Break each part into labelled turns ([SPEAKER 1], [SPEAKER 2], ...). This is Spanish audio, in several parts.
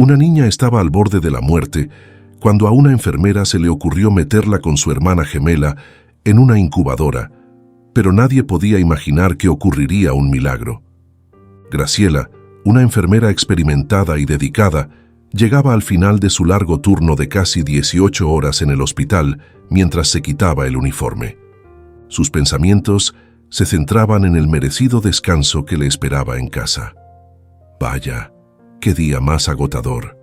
[SPEAKER 1] Una niña estaba al borde de la muerte cuando a una enfermera se le ocurrió meterla con su hermana gemela en una incubadora, pero nadie podía imaginar que ocurriría un milagro. Graciela, una enfermera experimentada y dedicada, llegaba al final de su largo turno de casi 18 horas en el hospital mientras se quitaba el uniforme. Sus pensamientos se centraban en el merecido descanso que le esperaba en casa. «Vaya, qué día más agotador»,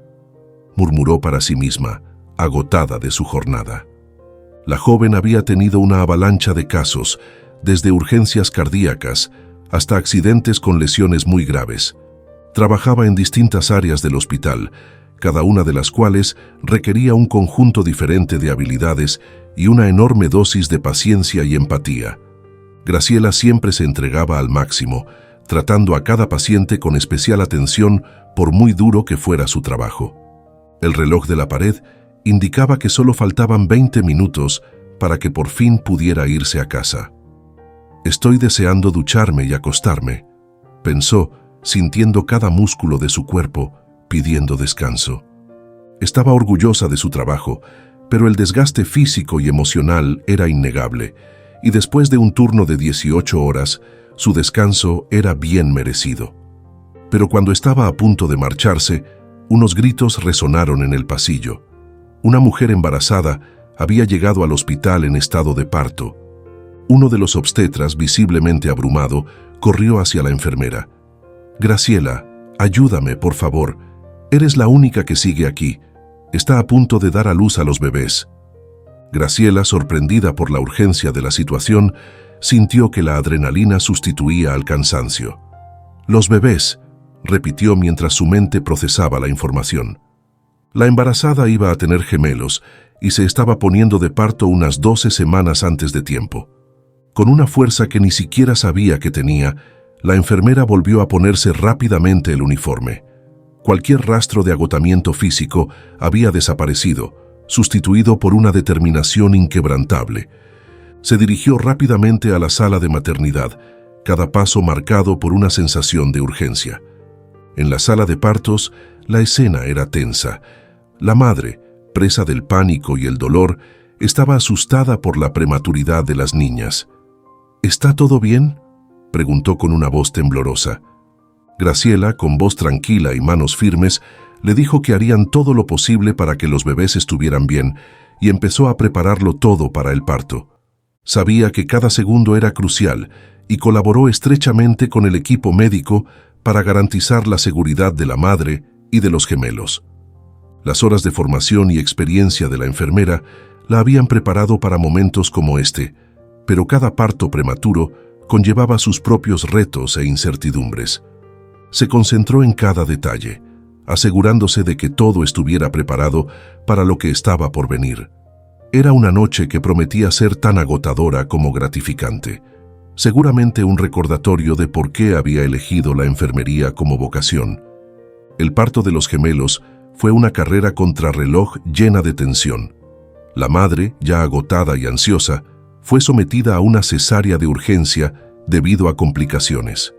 [SPEAKER 1] murmuró para sí misma, agotada de su jornada. La joven había tenido una avalancha de casos, desde urgencias cardíacas hasta accidentes con lesiones muy graves. Trabajaba en distintas áreas del hospital, cada una de las cuales requería un conjunto diferente de habilidades y una enorme dosis de paciencia y empatía. Graciela siempre se entregaba al máximo, tratando a cada paciente con especial atención por muy duro que fuera su trabajo. El reloj de la pared indicaba que solo faltaban 20 minutos para que por fin pudiera irse a casa. «Estoy deseando ducharme y acostarme», pensó, sintiendo cada músculo de su cuerpo, pidiendo descanso. Estaba orgullosa de su trabajo, pero el desgaste físico y emocional era innegable, y después de un turno de 18 horas, su descanso era bien merecido. Pero cuando estaba a punto de marcharse, unos gritos resonaron en el pasillo. Una mujer embarazada había llegado al hospital en estado de parto. Uno de los obstetras, visiblemente abrumado, corrió hacia la enfermera. «Graciela, ayúdame, por favor. Eres la única que sigue aquí. Está a punto de dar a luz a los bebés». Graciela, sorprendida por la urgencia de la situación, sintió que la adrenalina sustituía al cansancio. «Los bebés», repitió mientras su mente procesaba la información. La embarazada iba a tener gemelos y se estaba poniendo de parto unas 12 semanas antes de tiempo. Con una fuerza que ni siquiera sabía que tenía, la enfermera volvió a ponerse rápidamente el uniforme. Cualquier rastro de agotamiento físico había desaparecido, sustituido por una determinación inquebrantable. Se dirigió rápidamente a la sala de maternidad, cada paso marcado por una sensación de urgencia. En la sala de partos, la escena era tensa. La madre, presa del pánico y el dolor, estaba asustada por la prematuridad de las niñas. «¿Está todo bien?», preguntó con una voz temblorosa. Graciela, con voz tranquila y manos firmes, le dijo que harían todo lo posible para que los bebés estuvieran bien y empezó a prepararlo todo para el parto. Sabía que cada segundo era crucial y colaboró estrechamente con el equipo médico para garantizar la seguridad de la madre y de los gemelos. Las horas de formación y experiencia de la enfermera la habían preparado para momentos como este, pero cada parto prematuro conllevaba sus propios retos e incertidumbres. Se concentró en cada detalle, asegurándose de que todo estuviera preparado para lo que estaba por venir. Era una noche que prometía ser tan agotadora como gratificante. Seguramente un recordatorio de por qué había elegido la enfermería como vocación. El parto de los gemelos fue una carrera contrarreloj llena de tensión. La madre, ya agotada y ansiosa, fue sometida a una cesárea de urgencia debido a complicaciones.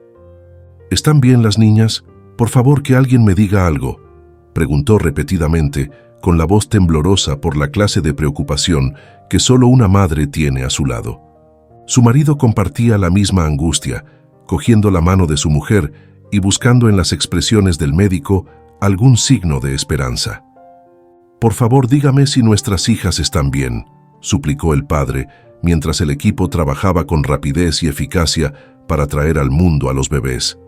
[SPEAKER 1] «¿Están bien las niñas? Por favor, que alguien me diga algo», preguntó repetidamente, con la voz temblorosa por la clase de preocupación que solo una madre tiene a su lado. Su marido compartía la misma angustia, cogiendo la mano de su mujer y buscando en las expresiones del médico algún signo de esperanza. «Por favor, dígame si nuestras hijas están bien», suplicó el padre, mientras el equipo trabajaba con rapidez y eficacia para traer al mundo a los bebés.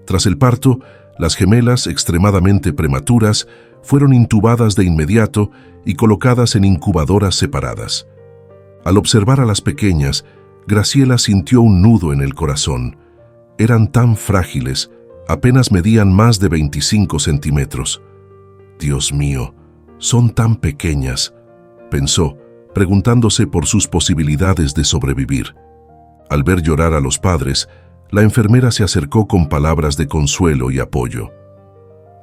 [SPEAKER 1] Tras el parto, las gemelas, extremadamente prematuras, fueron intubadas de inmediato y colocadas en incubadoras separadas. Al observar a las pequeñas, Graciela sintió un nudo en el corazón. Eran tan frágiles, apenas medían más de 25 centímetros. «Dios mío, son tan pequeñas», pensó, preguntándose por sus posibilidades de sobrevivir. Al ver llorar a los padres, la enfermera se acercó con palabras de consuelo y apoyo.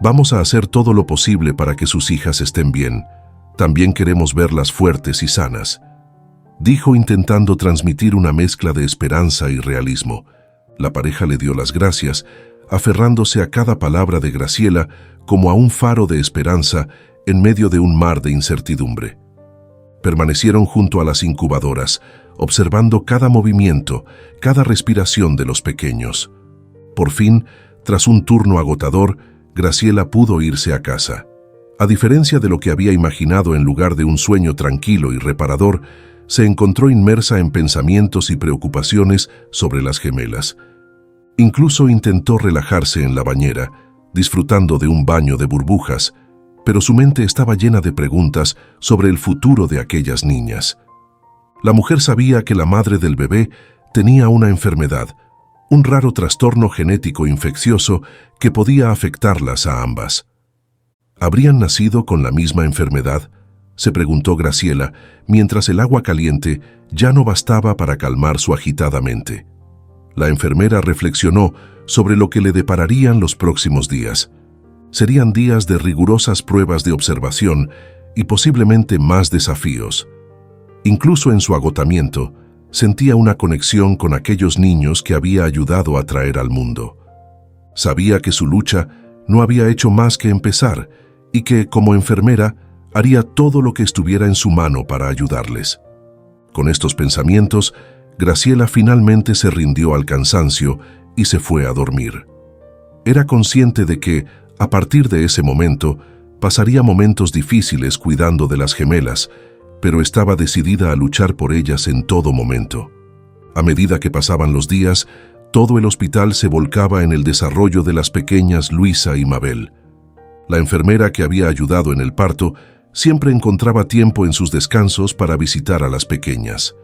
[SPEAKER 1] «Vamos a hacer todo lo posible para que sus hijas estén bien. También queremos verlas fuertes y sanas», dijo intentando transmitir una mezcla de esperanza y realismo. La pareja le dio las gracias, aferrándose a cada palabra de Graciela como a un faro de esperanza en medio de un mar de incertidumbre. Permanecieron junto a las incubadoras, observando cada movimiento, cada respiración de los pequeños. Por fin, tras un turno agotador, Graciela pudo irse a casa. A diferencia de lo que había imaginado, en lugar de un sueño tranquilo y reparador, se encontró inmersa en pensamientos y preocupaciones sobre las gemelas. Incluso intentó relajarse en la bañera, disfrutando de un baño de burbujas, pero su mente estaba llena de preguntas sobre el futuro de aquellas niñas. La mujer sabía que la madre del bebé tenía una enfermedad, un raro trastorno genético infeccioso que podía afectarlas a ambas. ¿Habrían nacido con la misma enfermedad?, se preguntó Graciela, mientras el agua caliente ya no bastaba para calmar su agitada mente. La enfermera reflexionó sobre lo que le depararían los próximos días. Serían días de rigurosas pruebas de observación y posiblemente más desafíos. Incluso en su agotamiento, sentía una conexión con aquellos niños que había ayudado a traer al mundo. Sabía que su lucha no había hecho más que empezar y que, como enfermera, haría todo lo que estuviera en su mano para ayudarles. Con estos pensamientos, Graciela finalmente se rindió al cansancio y se fue a dormir. Era consciente de que, a partir de ese momento, pasaría momentos difíciles cuidando de las gemelas, pero estaba decidida a luchar por ellas en todo momento. A medida que pasaban los días, todo el hospital se volcaba en el desarrollo de las pequeñas Luisa y Mabel. La enfermera que había ayudado en el parto siempre encontraba tiempo en sus descansos para visitar a las pequeñas.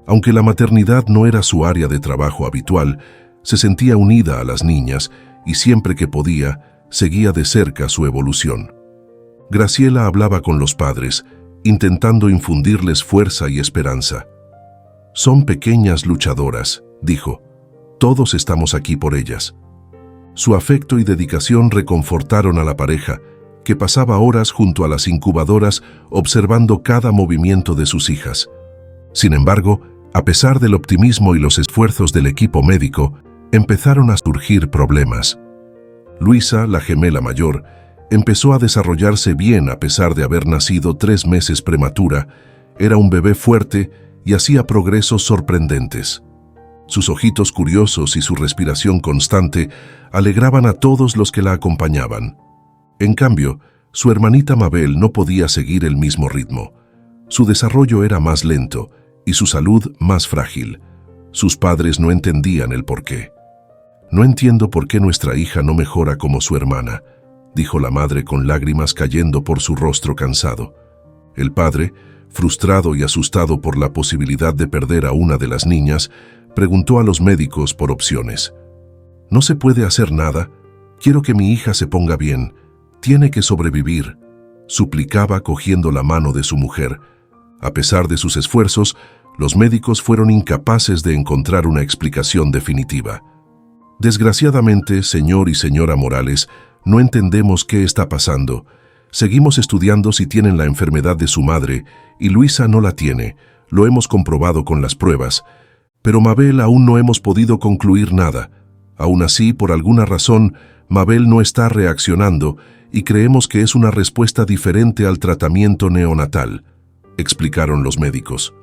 [SPEAKER 1] Aunque la maternidad no era su área de trabajo habitual, se sentía unida a las niñas y siempre que podía, seguía de cerca su evolución. Graciela hablaba con los padres, intentando infundirles fuerza y esperanza. «Son pequeñas luchadoras», dijo. «Todos estamos aquí por ellas». Su afecto y dedicación reconfortaron a la pareja, que pasaba horas junto a las incubadoras observando cada movimiento de sus hijas. Sin embargo, a pesar del optimismo y los esfuerzos del equipo médico, empezaron a surgir problemas. Luisa, la gemela mayor, empezó a desarrollarse bien a pesar de haber nacido 3 meses prematura. Era un bebé fuerte y hacía progresos sorprendentes. Sus ojitos curiosos y su respiración constante alegraban a todos los que la acompañaban. En cambio, su hermanita Mabel no podía seguir el mismo ritmo. Su desarrollo era más lento y su salud más frágil. Sus padres no entendían el porqué. «No entiendo por qué nuestra hija no mejora como su hermana», dijo la madre con lágrimas cayendo por su rostro cansado. El padre, frustrado y asustado por la posibilidad de perder a una de las niñas, preguntó a los médicos por opciones. «No se puede hacer nada. Quiero que mi hija se ponga bien. Tiene que sobrevivir», suplicaba cogiendo la mano de su mujer. A pesar de sus esfuerzos, los médicos fueron incapaces de encontrar una explicación definitiva. «Desgraciadamente, señor y señora Morales, no entendemos qué está pasando. Seguimos estudiando si tienen la enfermedad de su madre, y Luisa no la tiene. Lo hemos comprobado con las pruebas. Pero Mabel aún no hemos podido concluir nada. Aún así, por alguna razón, Mabel no está reaccionando y creemos que es una respuesta diferente al tratamiento neonatal», explicaron los médicos.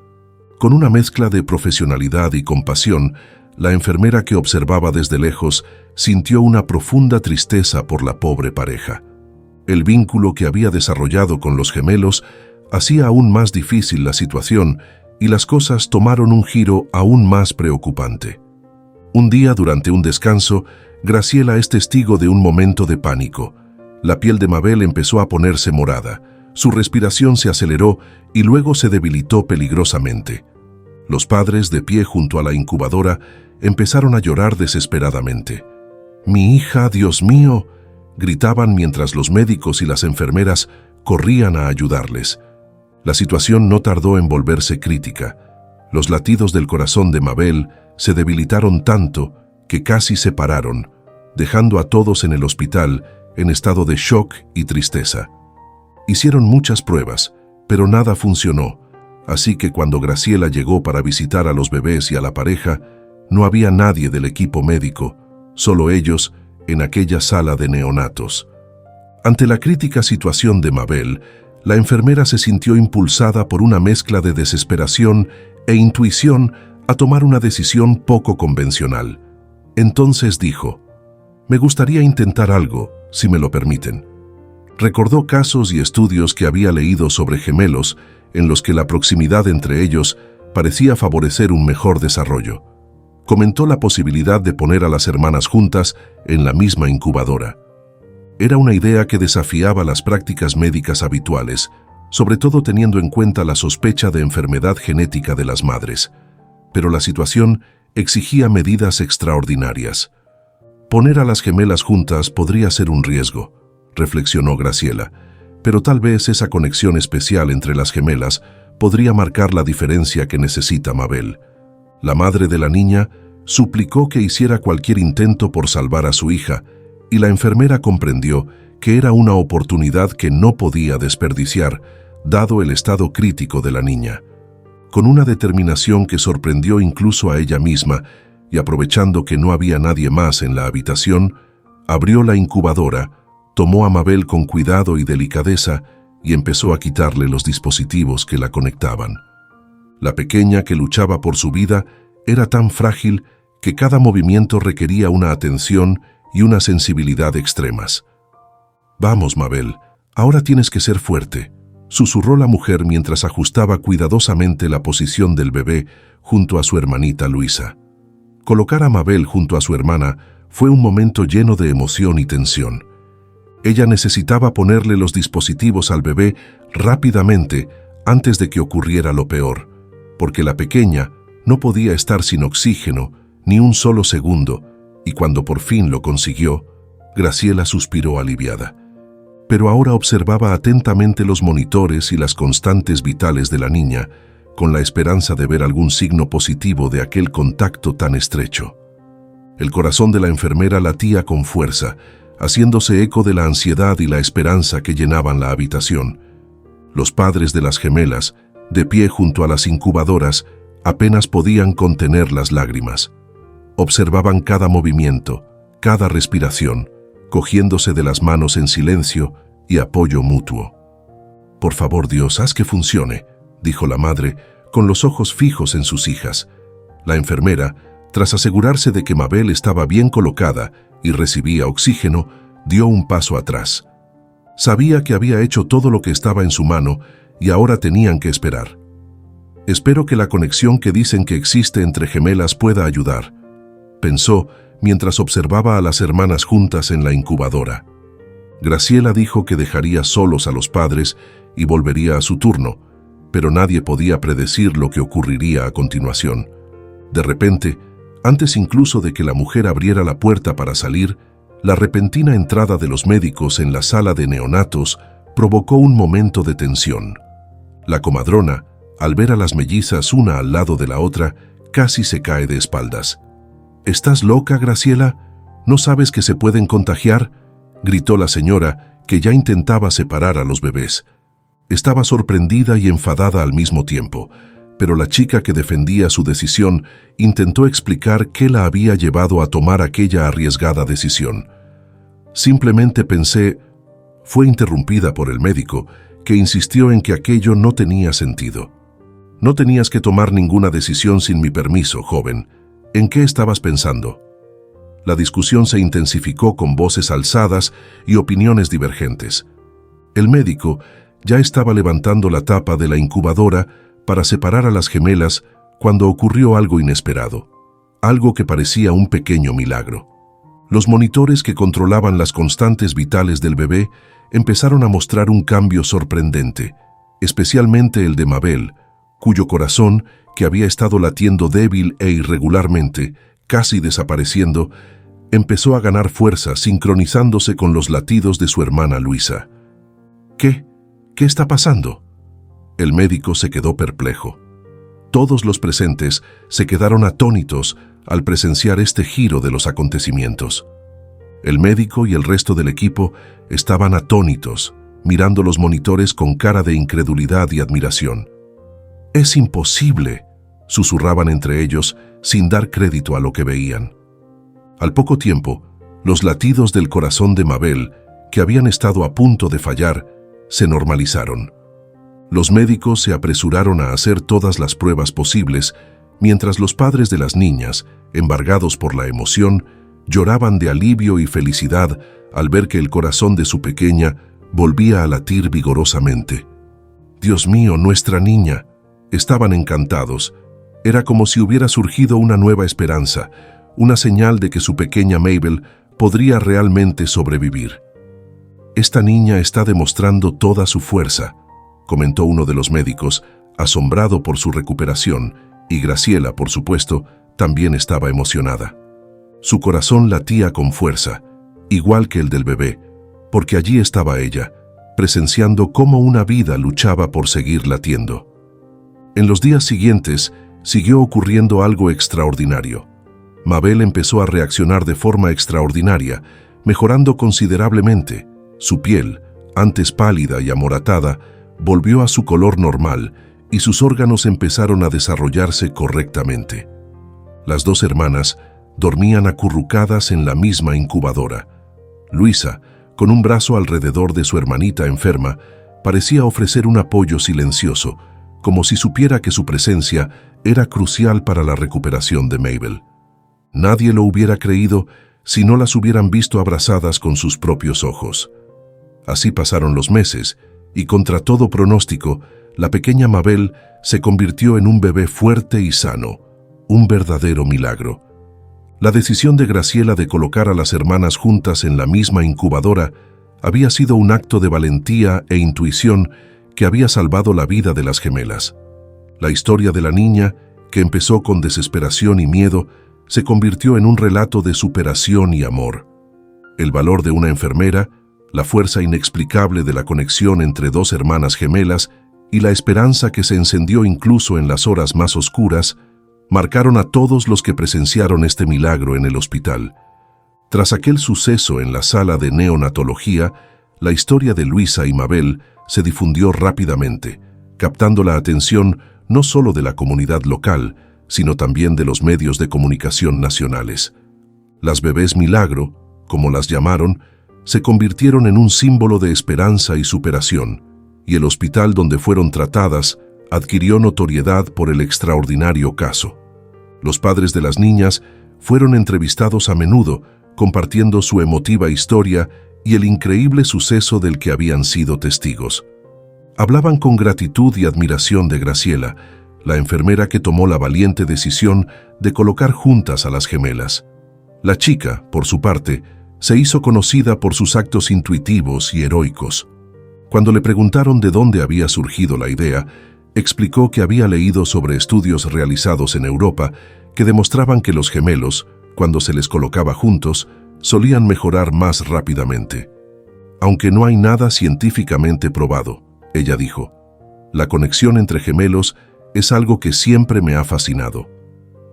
[SPEAKER 1] Con una mezcla de profesionalidad y compasión, la enfermera que observaba desde lejos sintió una profunda tristeza por la pobre pareja. El vínculo que había desarrollado con los gemelos hacía aún más difícil la situación y las cosas tomaron un giro aún más preocupante. Un día, durante un descanso, Graciela es testigo de un momento de pánico. La piel de Mabel empezó a ponerse morada, su respiración se aceleró y luego se debilitó peligrosamente. Los padres, de pie junto a la incubadora, empezaron a llorar desesperadamente. «Mi hija, Dios mío», gritaban mientras los médicos y las enfermeras corrían a ayudarles. La situación no tardó en volverse crítica. Los latidos del corazón de Mabel se debilitaron tanto que casi se pararon, dejando a todos en el hospital en estado de shock y tristeza. Hicieron muchas pruebas, pero nada funcionó, así que cuando Graciela llegó para visitar a los bebés y a la pareja, no había nadie del equipo médico, solo ellos en aquella sala de neonatos. Ante la crítica situación de Mabel, la enfermera se sintió impulsada por una mezcla de desesperación e intuición a tomar una decisión poco convencional. Entonces dijo: «Me gustaría intentar algo, si me lo permiten». Recordó casos y estudios que había leído sobre gemelos en los que la proximidad entre ellos parecía favorecer un mejor desarrollo. Comentó la posibilidad de poner a las hermanas juntas en la misma incubadora. Era una idea que desafiaba las prácticas médicas habituales, sobre todo teniendo en cuenta la sospecha de enfermedad genética de las madres. Pero la situación exigía medidas extraordinarias. Poner a las gemelas juntas podría ser un riesgo, reflexionó Graciela, pero tal vez esa conexión especial entre las gemelas podría marcar la diferencia que necesita Mabel. La madre de la niña suplicó que hiciera cualquier intento por salvar a su hija, y la enfermera comprendió que era una oportunidad que no podía desperdiciar, dado el estado crítico de la niña. Con una determinación que sorprendió incluso a ella misma, y aprovechando que no había nadie más en la habitación, abrió la incubadora, tomó a Mabel con cuidado y delicadeza y empezó a quitarle los dispositivos que la conectaban. La pequeña, que luchaba por su vida, era tan frágil que cada movimiento requería una atención y una sensibilidad extremas. «Vamos, Mabel, ahora tienes que ser fuerte», susurró la mujer mientras ajustaba cuidadosamente la posición del bebé junto a su hermanita Luisa. Colocar a Mabel junto a su hermana fue un momento lleno de emoción y tensión. Ella necesitaba ponerle los dispositivos al bebé rápidamente antes de que ocurriera lo peor, porque la pequeña no podía estar sin oxígeno ni un solo segundo, y cuando por fin lo consiguió, Graciela suspiró aliviada. Pero ahora observaba atentamente los monitores y las constantes vitales de la niña, con la esperanza de ver algún signo positivo de aquel contacto tan estrecho. El corazón de la enfermera latía con fuerza, haciéndose eco de la ansiedad y la esperanza que llenaban la habitación. Los padres de las gemelas, de pie junto a las incubadoras, apenas podían contener las lágrimas. Observaban cada movimiento, cada respiración, cogiéndose de las manos en silencio y apoyo mutuo. «Por favor, Dios, haz que funcione», dijo la madre, con los ojos fijos en sus hijas. La enfermera, tras asegurarse de que Mabel estaba bien colocada y recibía oxígeno, dio un paso atrás. Sabía que había hecho todo lo que estaba en su mano y ahora tenían que esperar. «Espero que la conexión que dicen que existe entre gemelas pueda ayudar», pensó mientras observaba a las hermanas juntas en la incubadora. Graciela dijo que dejaría solos a los padres y volvería a su turno, pero nadie podía predecir lo que ocurriría a continuación. De repente, antes incluso de que la mujer abriera la puerta para salir, la repentina entrada de los médicos en la sala de neonatos provocó un momento de tensión. La comadrona, al ver a las mellizas una al lado de la otra, casi se cae de espaldas. «¿Estás loca, Graciela? ¿No sabes que se pueden contagiar?», gritó la señora, que ya intentaba separar a los bebés. Estaba sorprendida y enfadada al mismo tiempo, pero la chica que defendía su decisión intentó explicar qué la había llevado a tomar aquella arriesgada decisión. «Simplemente pensé», fue interrumpida por el médico, que insistió en que aquello no tenía sentido. «No tenías que tomar ninguna decisión sin mi permiso, joven. ¿En qué estabas pensando?». La discusión se intensificó con voces alzadas y opiniones divergentes. El médico ya estaba levantando la tapa de la incubadora para separar a las gemelas cuando ocurrió algo inesperado, algo que parecía un pequeño milagro. Los monitores que controlaban las constantes vitales del bebé empezaron a mostrar un cambio sorprendente, especialmente el de Mabel, cuyo corazón, que había estado latiendo débil e irregularmente, casi desapareciendo, empezó a ganar fuerza sincronizándose con los latidos de su hermana Luisa. ¿Qué está pasando?». El médico se quedó perplejo. Todos los presentes se quedaron atónitos al presenciar este giro de los acontecimientos. El médico y el resto del equipo estaban atónitos, mirando los monitores con cara de incredulidad y admiración. «Es imposible», susurraban entre ellos sin dar crédito a lo que veían. Al poco tiempo, Los latidos del corazón de Mabel, que habían estado a punto de fallar, se normalizaron. Los médicos se apresuraron a hacer todas las pruebas posibles, mientras los padres de las niñas, embargados por la emoción, lloraban de alivio y felicidad al ver que el corazón de su pequeña volvía a latir vigorosamente. «Dios mío, nuestra niña», estaban encantados. Era como si hubiera surgido una nueva esperanza, una señal de que su pequeña Mabel podría realmente sobrevivir. «Esta niña está demostrando toda su fuerza», comentó uno de los médicos, asombrado por su recuperación, y Graciela, por supuesto, también estaba emocionada. Su corazón latía con fuerza, igual que el del bebé, porque allí estaba ella, presenciando cómo una vida luchaba por seguir latiendo. En los días siguientes, siguió ocurriendo algo extraordinario. Mabel empezó a reaccionar de forma extraordinaria, mejorando considerablemente. Su piel, antes pálida y amoratada, volvió a su color normal y sus órganos empezaron a desarrollarse correctamente. Las dos hermanas dormían acurrucadas en la misma incubadora. Luisa, con un brazo alrededor de su hermanita enferma, parecía ofrecer un apoyo silencioso, como si supiera que su presencia era crucial para la recuperación de Mabel. Nadie lo hubiera creído si no las hubieran visto abrazadas con sus propios ojos. Así pasaron los meses, y contra todo pronóstico, la pequeña Mabel se convirtió en un bebé fuerte y sano, un verdadero milagro. La decisión de Graciela de colocar a las hermanas juntas en la misma incubadora había sido un acto de valentía e intuición que había salvado la vida de las gemelas. La historia de la niña, que empezó con desesperación y miedo, se convirtió en un relato de superación y amor. El valor de una enfermera, la fuerza inexplicable de la conexión entre dos hermanas gemelas y la esperanza que se encendió incluso en las horas más oscuras, marcaron a todos los que presenciaron este milagro en el hospital. Tras aquel suceso en la sala de neonatología, la historia de Luisa y Mabel se difundió rápidamente, captando la atención no solo de la comunidad local, sino también de los medios de comunicación nacionales. Las bebés milagro, como las llamaron, se convirtieron en un símbolo de esperanza y superación, y el hospital donde fueron tratadas adquirió notoriedad por el extraordinario caso. Los padres de las niñas fueron entrevistados a menudo, compartiendo su emotiva historia y el increíble suceso del que habían sido testigos. Hablaban con gratitud y admiración de Graciela, la enfermera que tomó la valiente decisión de colocar juntas a las gemelas. La chica, por su parte, se hizo conocida por sus actos intuitivos y heroicos. Cuando le preguntaron de dónde había surgido la idea, explicó que había leído sobre estudios realizados en Europa que demostraban que los gemelos, cuando se les colocaba juntos, solían mejorar más rápidamente. Aunque no hay nada científicamente probado, ella dijo, la conexión entre gemelos es algo que siempre me ha fascinado.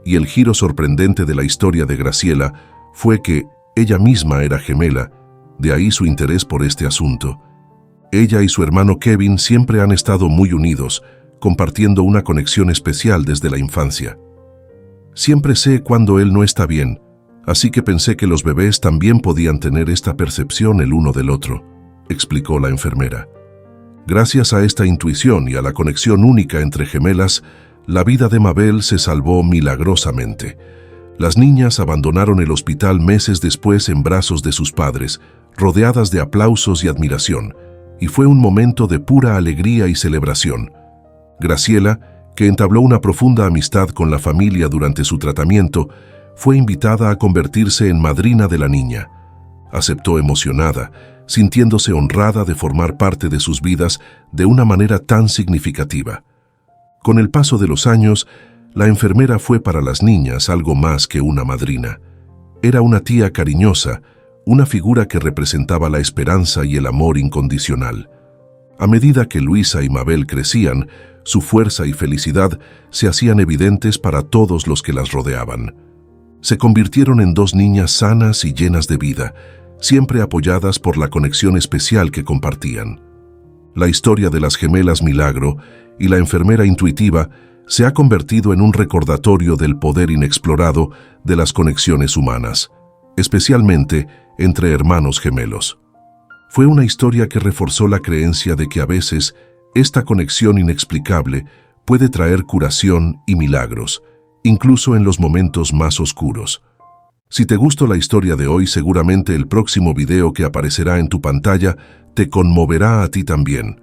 [SPEAKER 1] Y el giro sorprendente de la historia de Graciela fue que ella misma era gemela, de ahí su interés por este asunto. Ella y su hermano Kevin siempre han estado muy unidos, compartiendo una conexión especial desde la infancia. Siempre sé cuando él no está bien, así que pensé que los bebés también podían tener esta percepción el uno del otro, explicó la enfermera. Gracias a esta intuición y a la conexión única entre gemelas, la vida de Mabel se salvó milagrosamente. Las niñas abandonaron el hospital meses después en brazos de sus padres, rodeadas de aplausos y admiración, y fue un momento de pura alegría y celebración. Graciela, que entabló una profunda amistad con la familia durante su tratamiento, fue invitada a convertirse en madrina de la niña. Aceptó emocionada, sintiéndose honrada de formar parte de sus vidas de una manera tan significativa. Con el paso de los años, la enfermera fue para las niñas algo más que una madrina. Era una tía cariñosa, una figura que representaba la esperanza y el amor incondicional. A medida que Luisa y Mabel crecían, su fuerza y felicidad se hacían evidentes para todos los que las rodeaban. Se convirtieron en dos niñas sanas y llenas de vida, siempre apoyadas por la conexión especial que compartían. La historia de las gemelas Milagro y la enfermera intuitiva se ha convertido en un recordatorio del poder inexplorado de las conexiones humanas. especialmente entre hermanos gemelos. Fue una historia que reforzó la creencia de que a veces esta conexión inexplicable puede traer curación y milagros, incluso en los momentos más oscuros. Si te gustó la historia de hoy, seguramente el próximo video que aparecerá en tu pantalla te conmoverá a ti también.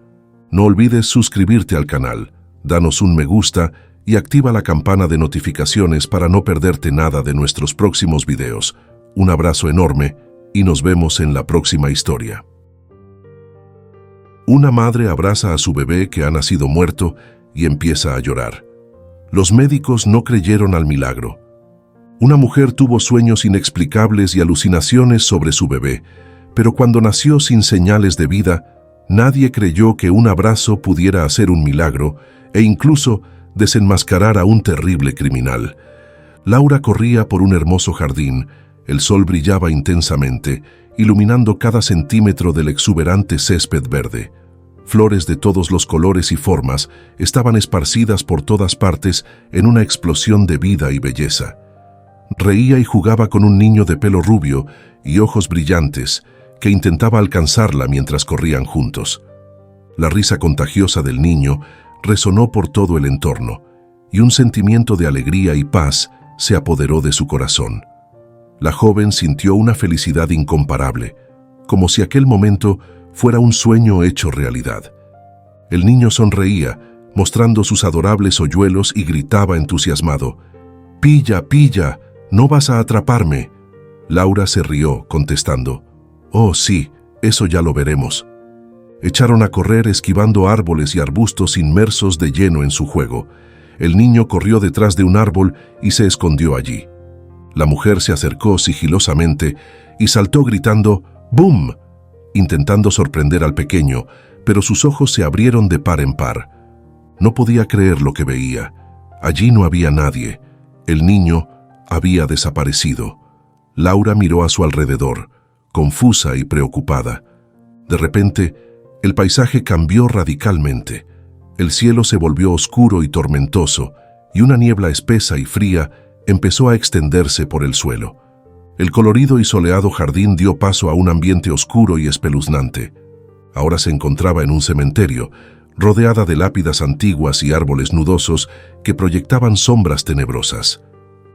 [SPEAKER 1] No olvides suscribirte al canal, danos un me gusta y activa la campana de notificaciones para no perderte nada de nuestros próximos videos. Un abrazo enorme y nos vemos en la próxima historia. Una madre abraza a su bebé que ha nacido muerto y empieza a llorar. Los médicos no creyeron al milagro. Una mujer tuvo sueños inexplicables y alucinaciones sobre su bebé, pero cuando nació sin señales de vida, nadie creyó que un abrazo pudiera hacer un milagro e incluso desenmascarar a un terrible criminal. Laura corría por un hermoso jardín. El sol brillaba intensamente, iluminando cada centímetro del exuberante césped verde. Flores de todos los colores y formas estaban esparcidas por todas partes en una explosión de vida y belleza. Reía y jugaba con un niño de pelo rubio y ojos brillantes que intentaba alcanzarla mientras corrían juntos. La risa contagiosa del niño resonó por todo el entorno y un sentimiento de alegría y paz se apoderó de su corazón. La joven sintió una felicidad incomparable, como si aquel momento fuera un sueño hecho realidad. El niño sonreía, mostrando sus adorables hoyuelos y gritaba entusiasmado: «¡Pilla, pilla! ¡No vas a atraparme!». Laura se rió, contestando: «Oh, sí, eso ya lo veremos». Echaron a correr esquivando árboles y arbustos inmersos de lleno en su juego. El niño corrió detrás de un árbol y se escondió allí. La mujer se acercó sigilosamente y saltó gritando «¡Bum!», intentando sorprender al pequeño, pero sus ojos se abrieron de par en par. No podía creer lo que veía. Allí no había nadie. El niño había desaparecido. Laura miró a su alrededor, confusa y preocupada. De repente, el paisaje cambió radicalmente. El cielo se volvió oscuro y tormentoso, y una niebla espesa y fría empezó a extenderse por el suelo. El colorido y soleado jardín dio paso a un ambiente oscuro y espeluznante. Ahora se encontraba en un cementerio, rodeada de lápidas antiguas y árboles nudosos que proyectaban sombras tenebrosas.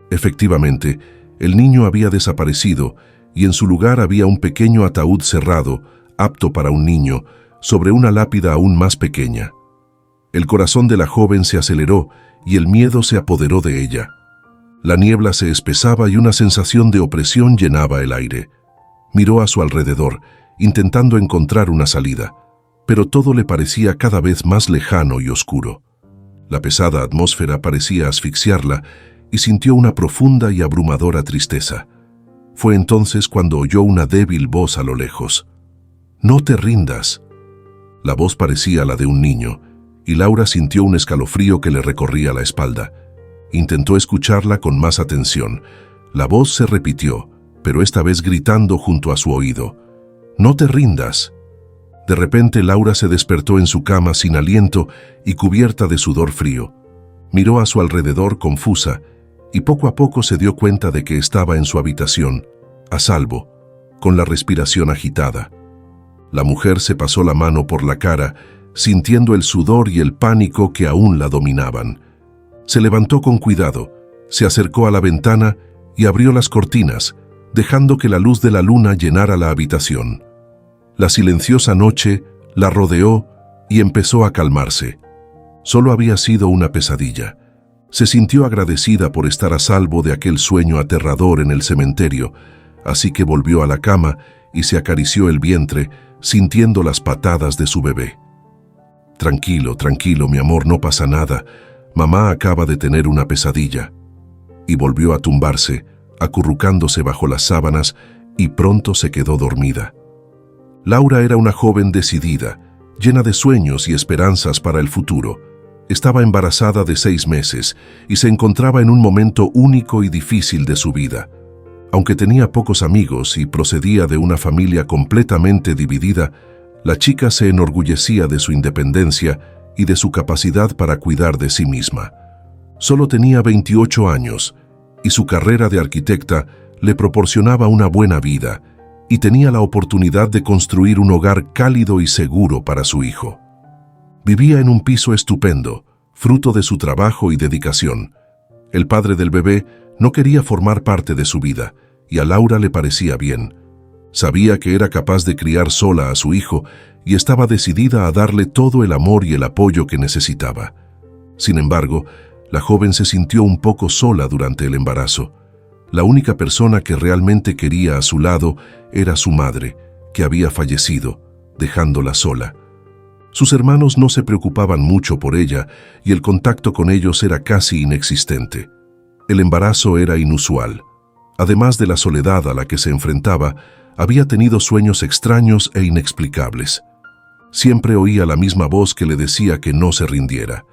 [SPEAKER 1] Efectivamente, el niño había desaparecido y en su lugar había un pequeño ataúd cerrado, apto para un niño, sobre una lápida aún más pequeña. El corazón de la joven se aceleró y el miedo se apoderó de ella. La niebla se espesaba y una sensación de opresión llenaba el aire. Miró a su alrededor, intentando encontrar una salida, pero todo le parecía cada vez más lejano y oscuro. La pesada atmósfera parecía asfixiarla y sintió una profunda y abrumadora tristeza. Fue entonces cuando oyó una débil voz a lo lejos. «No te rindas». La voz parecía la de un niño, y Laura sintió un escalofrío que le recorría la espalda. Intentó escucharla con más atención. La voz se repitió, pero esta vez gritando junto a su oído: «No te rindas». De repente Laura se despertó en su cama sin aliento y cubierta de sudor frío. Miró a su alrededor confusa y poco a poco se dio cuenta de que estaba en su habitación, a salvo, con la respiración agitada. La mujer se pasó la mano por la cara, sintiendo el sudor y el pánico que aún la dominaban. Se levantó con cuidado, se acercó a la ventana y abrió las cortinas, dejando que la luz de la luna llenara la habitación. La silenciosa noche la rodeó y empezó a calmarse. Solo había sido una pesadilla. Se sintió agradecida por estar a salvo de aquel sueño aterrador en el cementerio, así que volvió a la cama y se acarició el vientre, sintiendo las patadas de su bebé. «Tranquilo, tranquilo, mi amor, no pasa nada. Mamá acaba de tener una pesadilla». Y volvió a tumbarse, acurrucándose bajo las sábanas, y pronto se quedó dormida. Laura era una joven decidida, llena de sueños y esperanzas para el futuro. Estaba embarazada de 6 meses y se encontraba en un momento único y difícil de su vida. Aunque tenía pocos amigos y procedía de una familia completamente dividida, la chica se enorgullecía de su independencia y de su capacidad para cuidar de sí misma. Solo tenía 28 años y su carrera de arquitecta le proporcionaba una buena vida y tenía la oportunidad de construir un hogar cálido y seguro para su hijo. Vivía en un piso estupendo, fruto de su trabajo y dedicación. El padre del bebé no quería formar parte de su vida, y a Laura le parecía bien. Sabía que era capaz de criar sola a su hijo y estaba decidida a darle todo el amor y el apoyo que necesitaba. Sin embargo, la joven se sintió un poco sola durante el embarazo. La única persona que realmente quería a su lado era su madre, que había fallecido, dejándola sola. Sus hermanos no se preocupaban mucho por ella y el contacto con ellos era casi inexistente. El embarazo era inusual. Además de la soledad a la que se enfrentaba, había tenido sueños extraños e inexplicables. Siempre oía la misma voz que le decía que no se rindiera.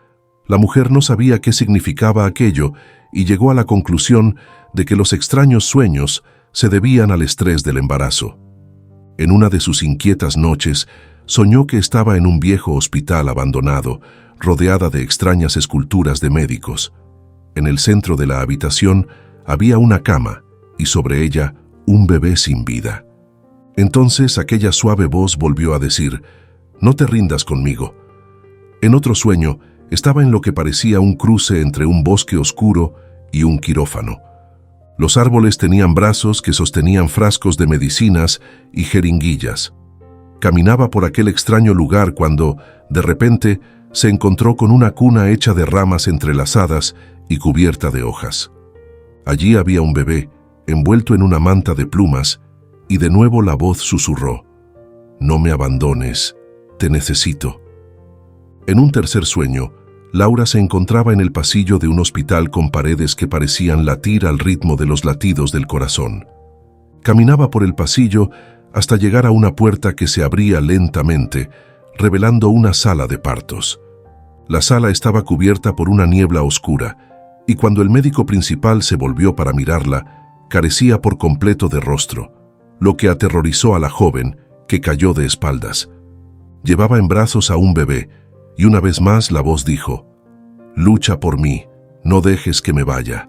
[SPEAKER 1] La mujer no sabía qué significaba aquello y llegó a la conclusión de que los extraños sueños se debían al estrés del embarazo. En una de sus inquietas noches, soñó que estaba en un viejo hospital abandonado, rodeada de extrañas esculturas de médicos. En el centro de la habitación había una cama y sobre ella un bebé sin vida. Entonces aquella suave voz volvió a decir: «No te rindas conmigo». En otro sueño, estaba en lo que parecía un cruce entre un bosque oscuro y un quirófano. Los árboles tenían brazos que sostenían frascos de medicinas y jeringuillas. Caminaba por aquel extraño lugar cuando, de repente, se encontró con una cuna hecha de ramas entrelazadas y cubierta de hojas. Allí había un bebé, envuelto en una manta de plumas, y de nuevo la voz susurró: «No me abandones, te necesito». En un tercer sueño, Laura se encontraba en el pasillo de un hospital con paredes que parecían latir al ritmo de los latidos del corazón. Caminaba por el pasillo hasta llegar a una puerta que se abría lentamente, revelando una sala de partos. La sala estaba cubierta por una niebla oscura, y cuando el médico principal se volvió para mirarla, carecía por completo de rostro, lo que aterrorizó a la joven, que cayó de espaldas. Llevaba en brazos a un bebé, y una vez más la voz dijo: «Lucha por mí, no dejes que me vaya».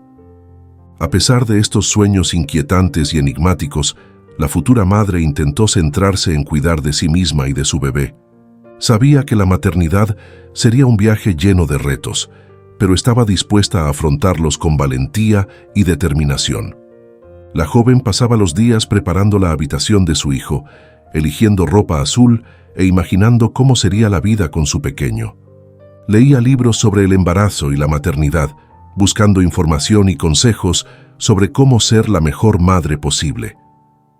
[SPEAKER 1] A pesar de estos sueños inquietantes y enigmáticos, la futura madre intentó centrarse en cuidar de sí misma y de su bebé. Sabía que la maternidad sería un viaje lleno de retos, pero estaba dispuesta a afrontarlos con valentía y determinación. La joven pasaba los días preparando la habitación de su hijo, eligiendo ropa azul e imaginando cómo sería la vida con su pequeño. Leía libros sobre el embarazo y la maternidad, buscando información y consejos sobre cómo ser la mejor madre posible.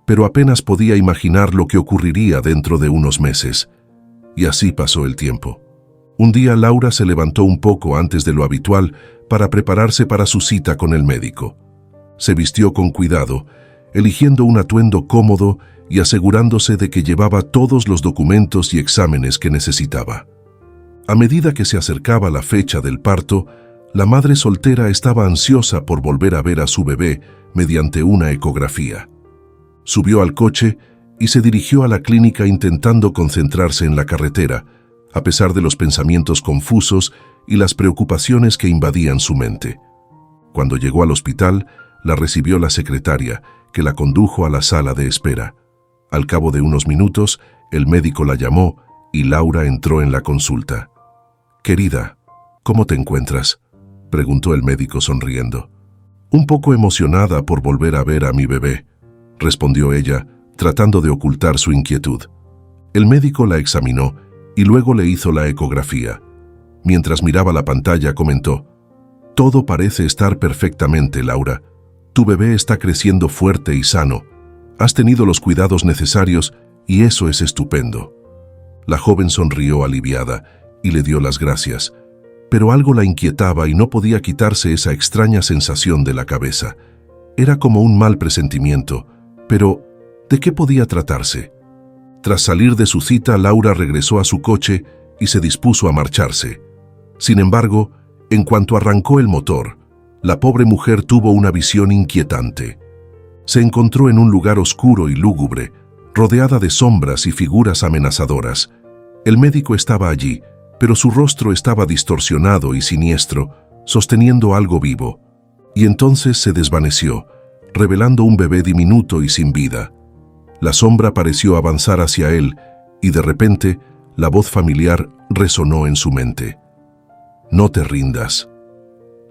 [SPEAKER 1] Pero apenas podía imaginar lo que ocurriría dentro de unos meses. Y así pasó el tiempo. Un día Laura se levantó un poco antes de lo habitual para prepararse para su cita con el médico. Se vistió con cuidado, eligiendo un atuendo cómodo y asegurándose de que llevaba todos los documentos y exámenes que necesitaba. A medida que se acercaba la fecha del parto, la madre soltera estaba ansiosa por volver a ver a su bebé mediante una ecografía. Subió al coche y se dirigió a la clínica intentando concentrarse en la carretera, a pesar de los pensamientos confusos y las preocupaciones que invadían su mente. Cuando llegó al hospital, la recibió la secretaria, que la condujo a la sala de espera. Al cabo de unos minutos, el médico la llamó y Laura entró en la consulta. «Querida, ¿cómo te encuentras?», preguntó el médico sonriendo. «Un poco emocionada por volver a ver a mi bebé», respondió ella, tratando de ocultar su inquietud. El médico la examinó y luego le hizo la ecografía. Mientras miraba la pantalla, comentó: «Todo parece estar perfectamente, Laura. Tu bebé está creciendo fuerte y sano. Has tenido los cuidados necesarios y eso es estupendo». La joven sonrió aliviada y le dio las gracias, pero algo la inquietaba y no podía quitarse esa extraña sensación de la cabeza. Era como un mal presentimiento, pero ¿de qué podía tratarse? Tras salir de su cita, Laura regresó a su coche y se dispuso a marcharse. Sin embargo, en cuanto arrancó el motor, la pobre mujer tuvo una visión inquietante. Se encontró en un lugar oscuro y lúgubre, rodeada de sombras y figuras amenazadoras. El médico estaba allí, pero su rostro estaba distorsionado y siniestro, sosteniendo algo vivo. Y entonces se desvaneció, revelando un bebé diminuto y sin vida. La sombra pareció avanzar hacia él y de repente la voz familiar resonó en su mente. «No te rindas».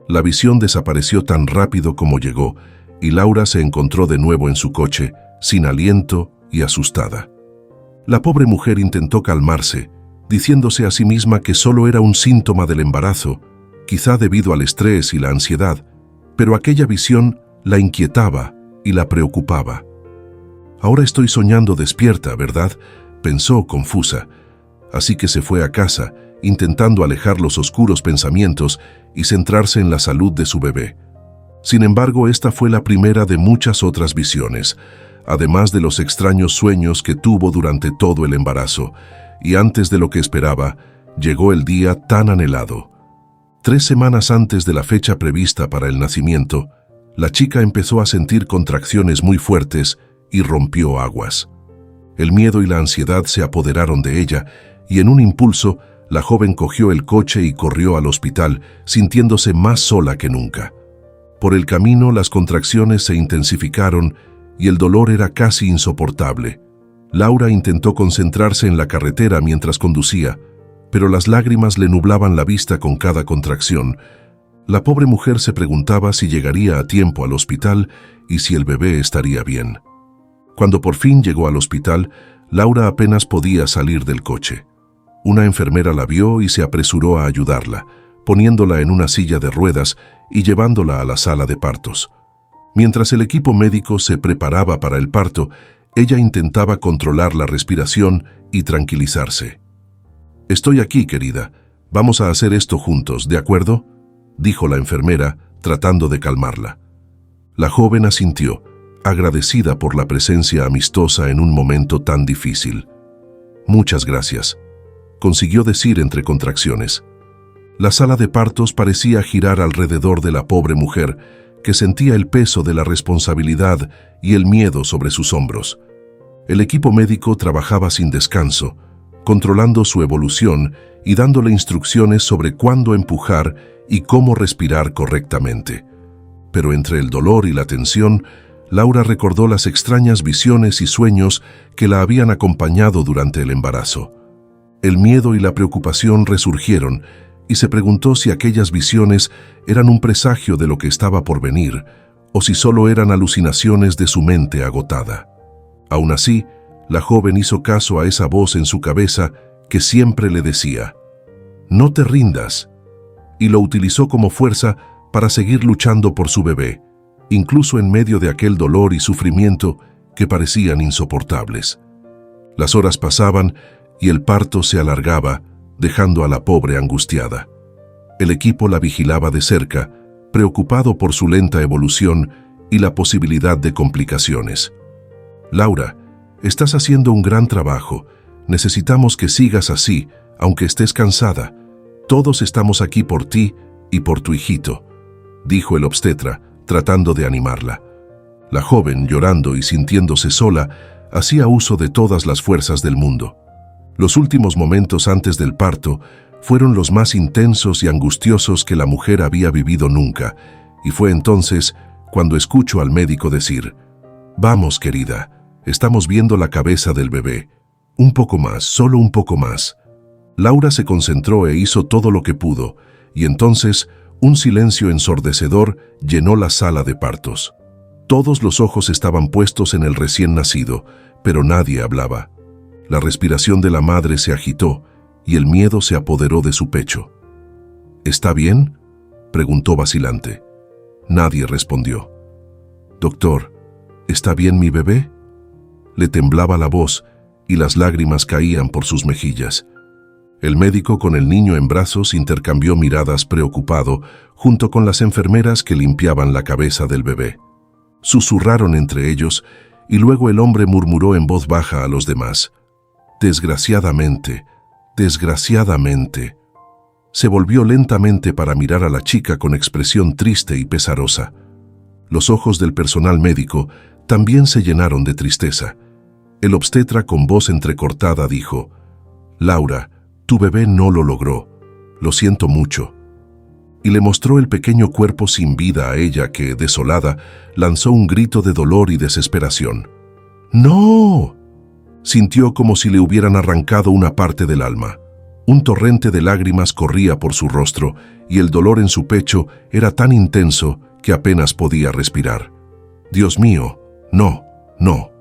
[SPEAKER 1] La visión desapareció tan rápido como llegó y Laura se encontró de nuevo en su coche, sin aliento y asustada. La pobre mujer intentó calmarse, diciéndose a sí misma que solo era un síntoma del embarazo, quizá debido al estrés y la ansiedad, pero aquella visión la inquietaba y la preocupaba. «Ahora estoy soñando despierta, ¿verdad?», pensó confusa. Así que se fue a casa, intentando alejar los oscuros pensamientos y centrarse en la salud de su bebé. Sin embargo, esta fue la primera de muchas otras visiones, además de los extraños sueños que tuvo durante todo el embarazo, y antes de lo que esperaba, llegó el día tan anhelado. 3 semanas antes de la fecha prevista para el nacimiento, la chica empezó a sentir contracciones muy fuertes y rompió aguas. El miedo y la ansiedad se apoderaron de ella, y en un impulso, la joven cogió el coche y corrió al hospital, sintiéndose más sola que nunca. Por el camino, las contracciones se intensificaron y el dolor era casi insoportable. Laura intentó concentrarse en la carretera mientras conducía, pero las lágrimas le nublaban la vista con cada contracción. La pobre mujer se preguntaba si llegaría a tiempo al hospital y si el bebé estaría bien. Cuando por fin llegó al hospital, Laura apenas podía salir del coche. Una enfermera la vio y se apresuró a ayudarla, poniéndola en una silla de ruedas y llevándola a la sala de partos. Mientras el equipo médico se preparaba para el parto, ella intentaba controlar la respiración y tranquilizarse. «Estoy aquí, querida. Vamos a hacer esto juntos, ¿de acuerdo?», dijo la enfermera, tratando de calmarla. La joven asintió, agradecida por la presencia amistosa en un momento tan difícil. «Muchas gracias», consiguió decir entre contracciones. La sala de partos parecía girar alrededor de la pobre mujer, que sentía el peso de la responsabilidad y el miedo sobre sus hombros. El equipo médico trabajaba sin descanso, controlando su evolución y dándole instrucciones sobre cuándo empujar y cómo respirar correctamente. Pero entre el dolor y la tensión, Laura recordó las extrañas visiones y sueños que la habían acompañado durante el embarazo. El miedo y la preocupación resurgieron y se preguntó si aquellas visiones eran un presagio de lo que estaba por venir o si solo eran alucinaciones de su mente agotada. Aún así, la joven hizo caso a esa voz en su cabeza que siempre le decía, «No te rindas», y lo utilizó como fuerza para seguir luchando por su bebé, incluso en medio de aquel dolor y sufrimiento que parecían insoportables. Las horas pasaban y el parto se alargaba, dejando a la pobre angustiada. El equipo la vigilaba de cerca, preocupado por su lenta evolución y la posibilidad de complicaciones. «Laura, estás haciendo un gran trabajo. Necesitamos que sigas así, aunque estés cansada. Todos estamos aquí por ti y por tu hijito», dijo el obstetra, tratando de animarla. La joven, llorando y sintiéndose sola, hacía uso de todas las fuerzas del mundo. Los últimos momentos antes del parto fueron los más intensos y angustiosos que la mujer había vivido nunca, y fue entonces cuando escuchó al médico decir, «Vamos, querida, estamos viendo la cabeza del bebé. Un poco más, solo un poco más». Laura se concentró e hizo todo lo que pudo, y entonces un silencio ensordecedor llenó la sala de partos. Todos los ojos estaban puestos en el recién nacido, pero nadie hablaba. La respiración de la madre se agitó y el miedo se apoderó de su pecho. «¿Está bien?», preguntó vacilante. Nadie respondió. «Doctor, ¿está bien mi bebé?». Le temblaba la voz y las lágrimas caían por sus mejillas. El médico con el niño en brazos intercambió miradas preocupado junto con las enfermeras que limpiaban la cabeza del bebé. Susurraron entre ellos y luego el hombre murmuró en voz baja a los demás, «Desgraciadamente, desgraciadamente». Se volvió lentamente para mirar a la chica con expresión triste y pesarosa. Los ojos del personal médico también se llenaron de tristeza. El obstetra con voz entrecortada dijo, «Laura, tu bebé no lo logró. Lo siento mucho». y le mostró el pequeño cuerpo sin vida a ella que, desolada, lanzó un grito de dolor y desesperación. ¡No! Sintió como si le hubieran arrancado una parte del alma. Un torrente de lágrimas corría por su rostro y el dolor en su pecho era tan intenso que apenas podía respirar. «Dios mío, no, no».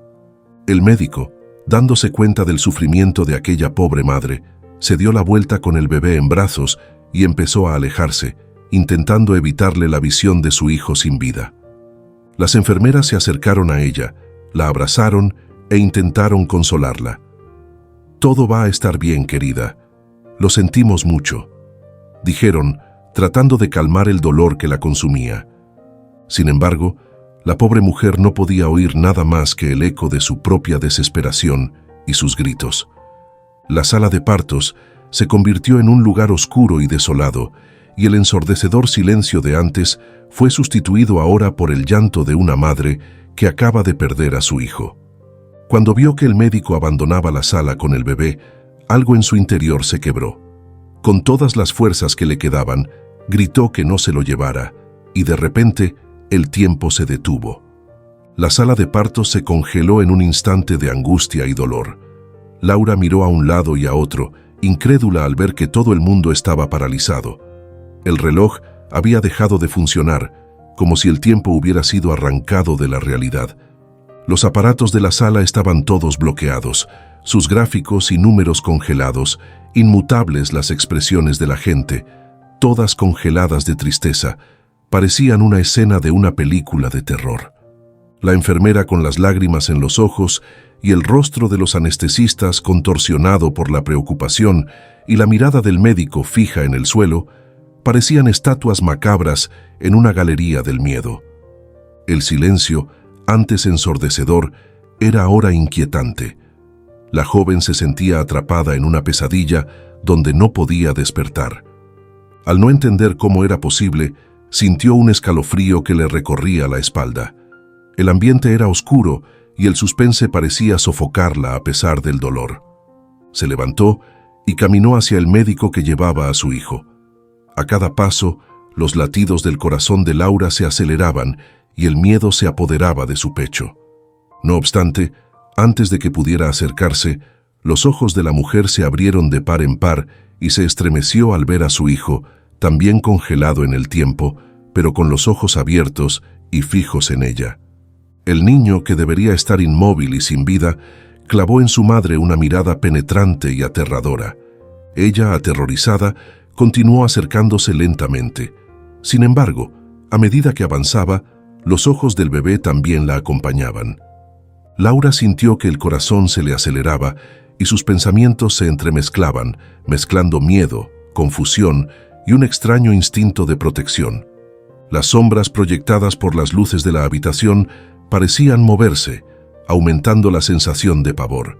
[SPEAKER 1] El médico, dándose cuenta del sufrimiento de aquella pobre madre, se dio la vuelta con el bebé en brazos y empezó a alejarse, intentando evitarle la visión de su hijo sin vida. Las enfermeras se acercaron a ella, la abrazaron e intentaron consolarla. «Todo va a estar bien, querida. Lo sentimos mucho», dijeron, tratando de calmar el dolor que la consumía. Sin embargo, la pobre mujer no podía oír nada más que el eco de su propia desesperación y sus gritos. La sala de partos se convirtió en un lugar oscuro y desolado, y el ensordecedor silencio de antes fue sustituido ahora por el llanto de una madre que acaba de perder a su hijo. Cuando vio que el médico abandonaba la sala con el bebé, algo en su interior se quebró. Con todas las fuerzas que le quedaban, gritó que no se lo llevara, y de repente el tiempo se detuvo. La sala de partos se congeló en un instante de angustia y dolor. Laura miró a un lado y a otro, incrédula al ver que todo el mundo estaba paralizado. El reloj había dejado de funcionar, como si el tiempo hubiera sido arrancado de la realidad. Los aparatos de la sala estaban todos bloqueados, sus gráficos y números congelados, inmutables las expresiones de la gente, todas congeladas de tristeza, parecían una escena de una película de terror. La enfermera con las lágrimas en los ojos y el rostro de los anestesistas contorsionado por la preocupación y la mirada del médico fija en el suelo, parecían estatuas macabras en una galería del miedo. El silencio, antes ensordecedor, era ahora inquietante. La joven se sentía atrapada en una pesadilla donde no podía despertar. Al no entender cómo era posible, sintió un escalofrío que le recorría la espalda. El ambiente era oscuro y el suspense parecía sofocarla a pesar del dolor. Se levantó y caminó hacia el médico que llevaba a su hijo. A cada paso, los latidos del corazón de Laura se aceleraban y el miedo se apoderaba de su pecho. No obstante, antes de que pudiera acercarse, los ojos de la mujer se abrieron de par en par y se estremeció al ver a su hijo, también congelado en el tiempo, pero con los ojos abiertos y fijos en ella. El niño, que debería estar inmóvil y sin vida, clavó en su madre una mirada penetrante y aterradora. Ella, aterrorizada, continuó acercándose lentamente. Sin embargo, a medida que avanzaba, los ojos del bebé también la acompañaban. Laura sintió que el corazón se le aceleraba y sus pensamientos se entremezclaban, mezclando miedo, confusión y un extraño instinto de protección. Las sombras proyectadas por las luces de la habitación parecían moverse, aumentando la sensación de pavor.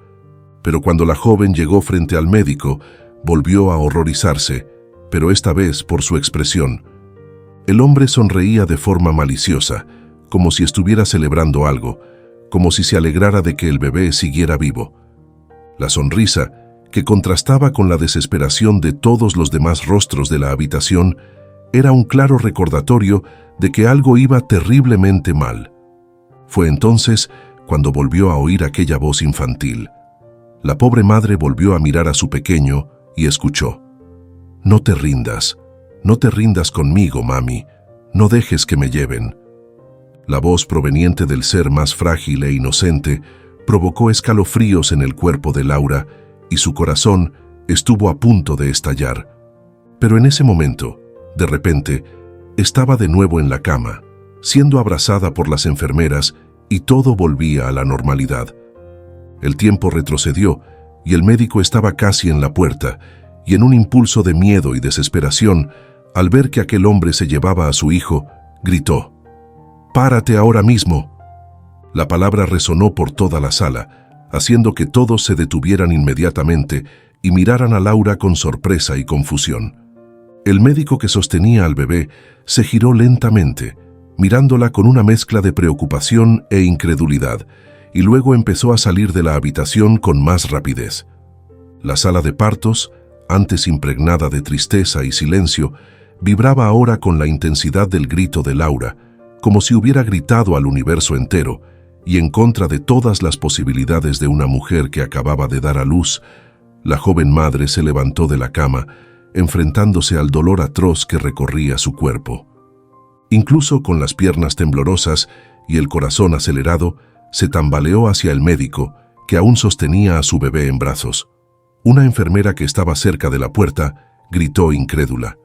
[SPEAKER 1] Pero cuando la joven llegó frente al médico, volvió a horrorizarse, pero esta vez por su expresión. El hombre sonreía de forma maliciosa, como si estuviera celebrando algo, como si se alegrara de que el bebé siguiera vivo. La sonrisa, que contrastaba con la desesperación de todos los demás rostros de la habitación, era un claro recordatorio de que algo iba terriblemente mal. Fue entonces cuando volvió a oír aquella voz infantil. La pobre madre volvió a mirar a su pequeño y escuchó: «No te rindas conmigo, mami, no dejes que me lleven». La voz proveniente del ser más frágil e inocente provocó escalofríos en el cuerpo de Laura y su corazón estuvo a punto de estallar. Pero en ese momento, de repente, estaba de nuevo en la cama, siendo abrazada por las enfermeras y todo volvía a la normalidad. El tiempo retrocedió y el médico estaba casi en la puerta, y en un impulso de miedo y desesperación, al ver que aquel hombre se llevaba a su hijo, gritó: «¡Párate ahora mismo!». La palabra resonó por toda la sala, haciendo que todos se detuvieran inmediatamente y miraran a Laura con sorpresa y confusión. El médico que sostenía al bebé se giró lentamente, mirándola con una mezcla de preocupación e incredulidad, y luego empezó a salir de la habitación con más rapidez. La sala de partos, antes impregnada de tristeza y silencio, vibraba ahora con la intensidad del grito de Laura, como si hubiera gritado al universo entero, y en contra de todas las posibilidades de una mujer que acababa de dar a luz. La joven madre se levantó de la cama, enfrentándose al dolor atroz que recorría su cuerpo. Incluso con las piernas temblorosas y el corazón acelerado, se tambaleó hacia el médico, que aún sostenía a su bebé en brazos. Una enfermera que estaba cerca de la puerta gritó incrédula: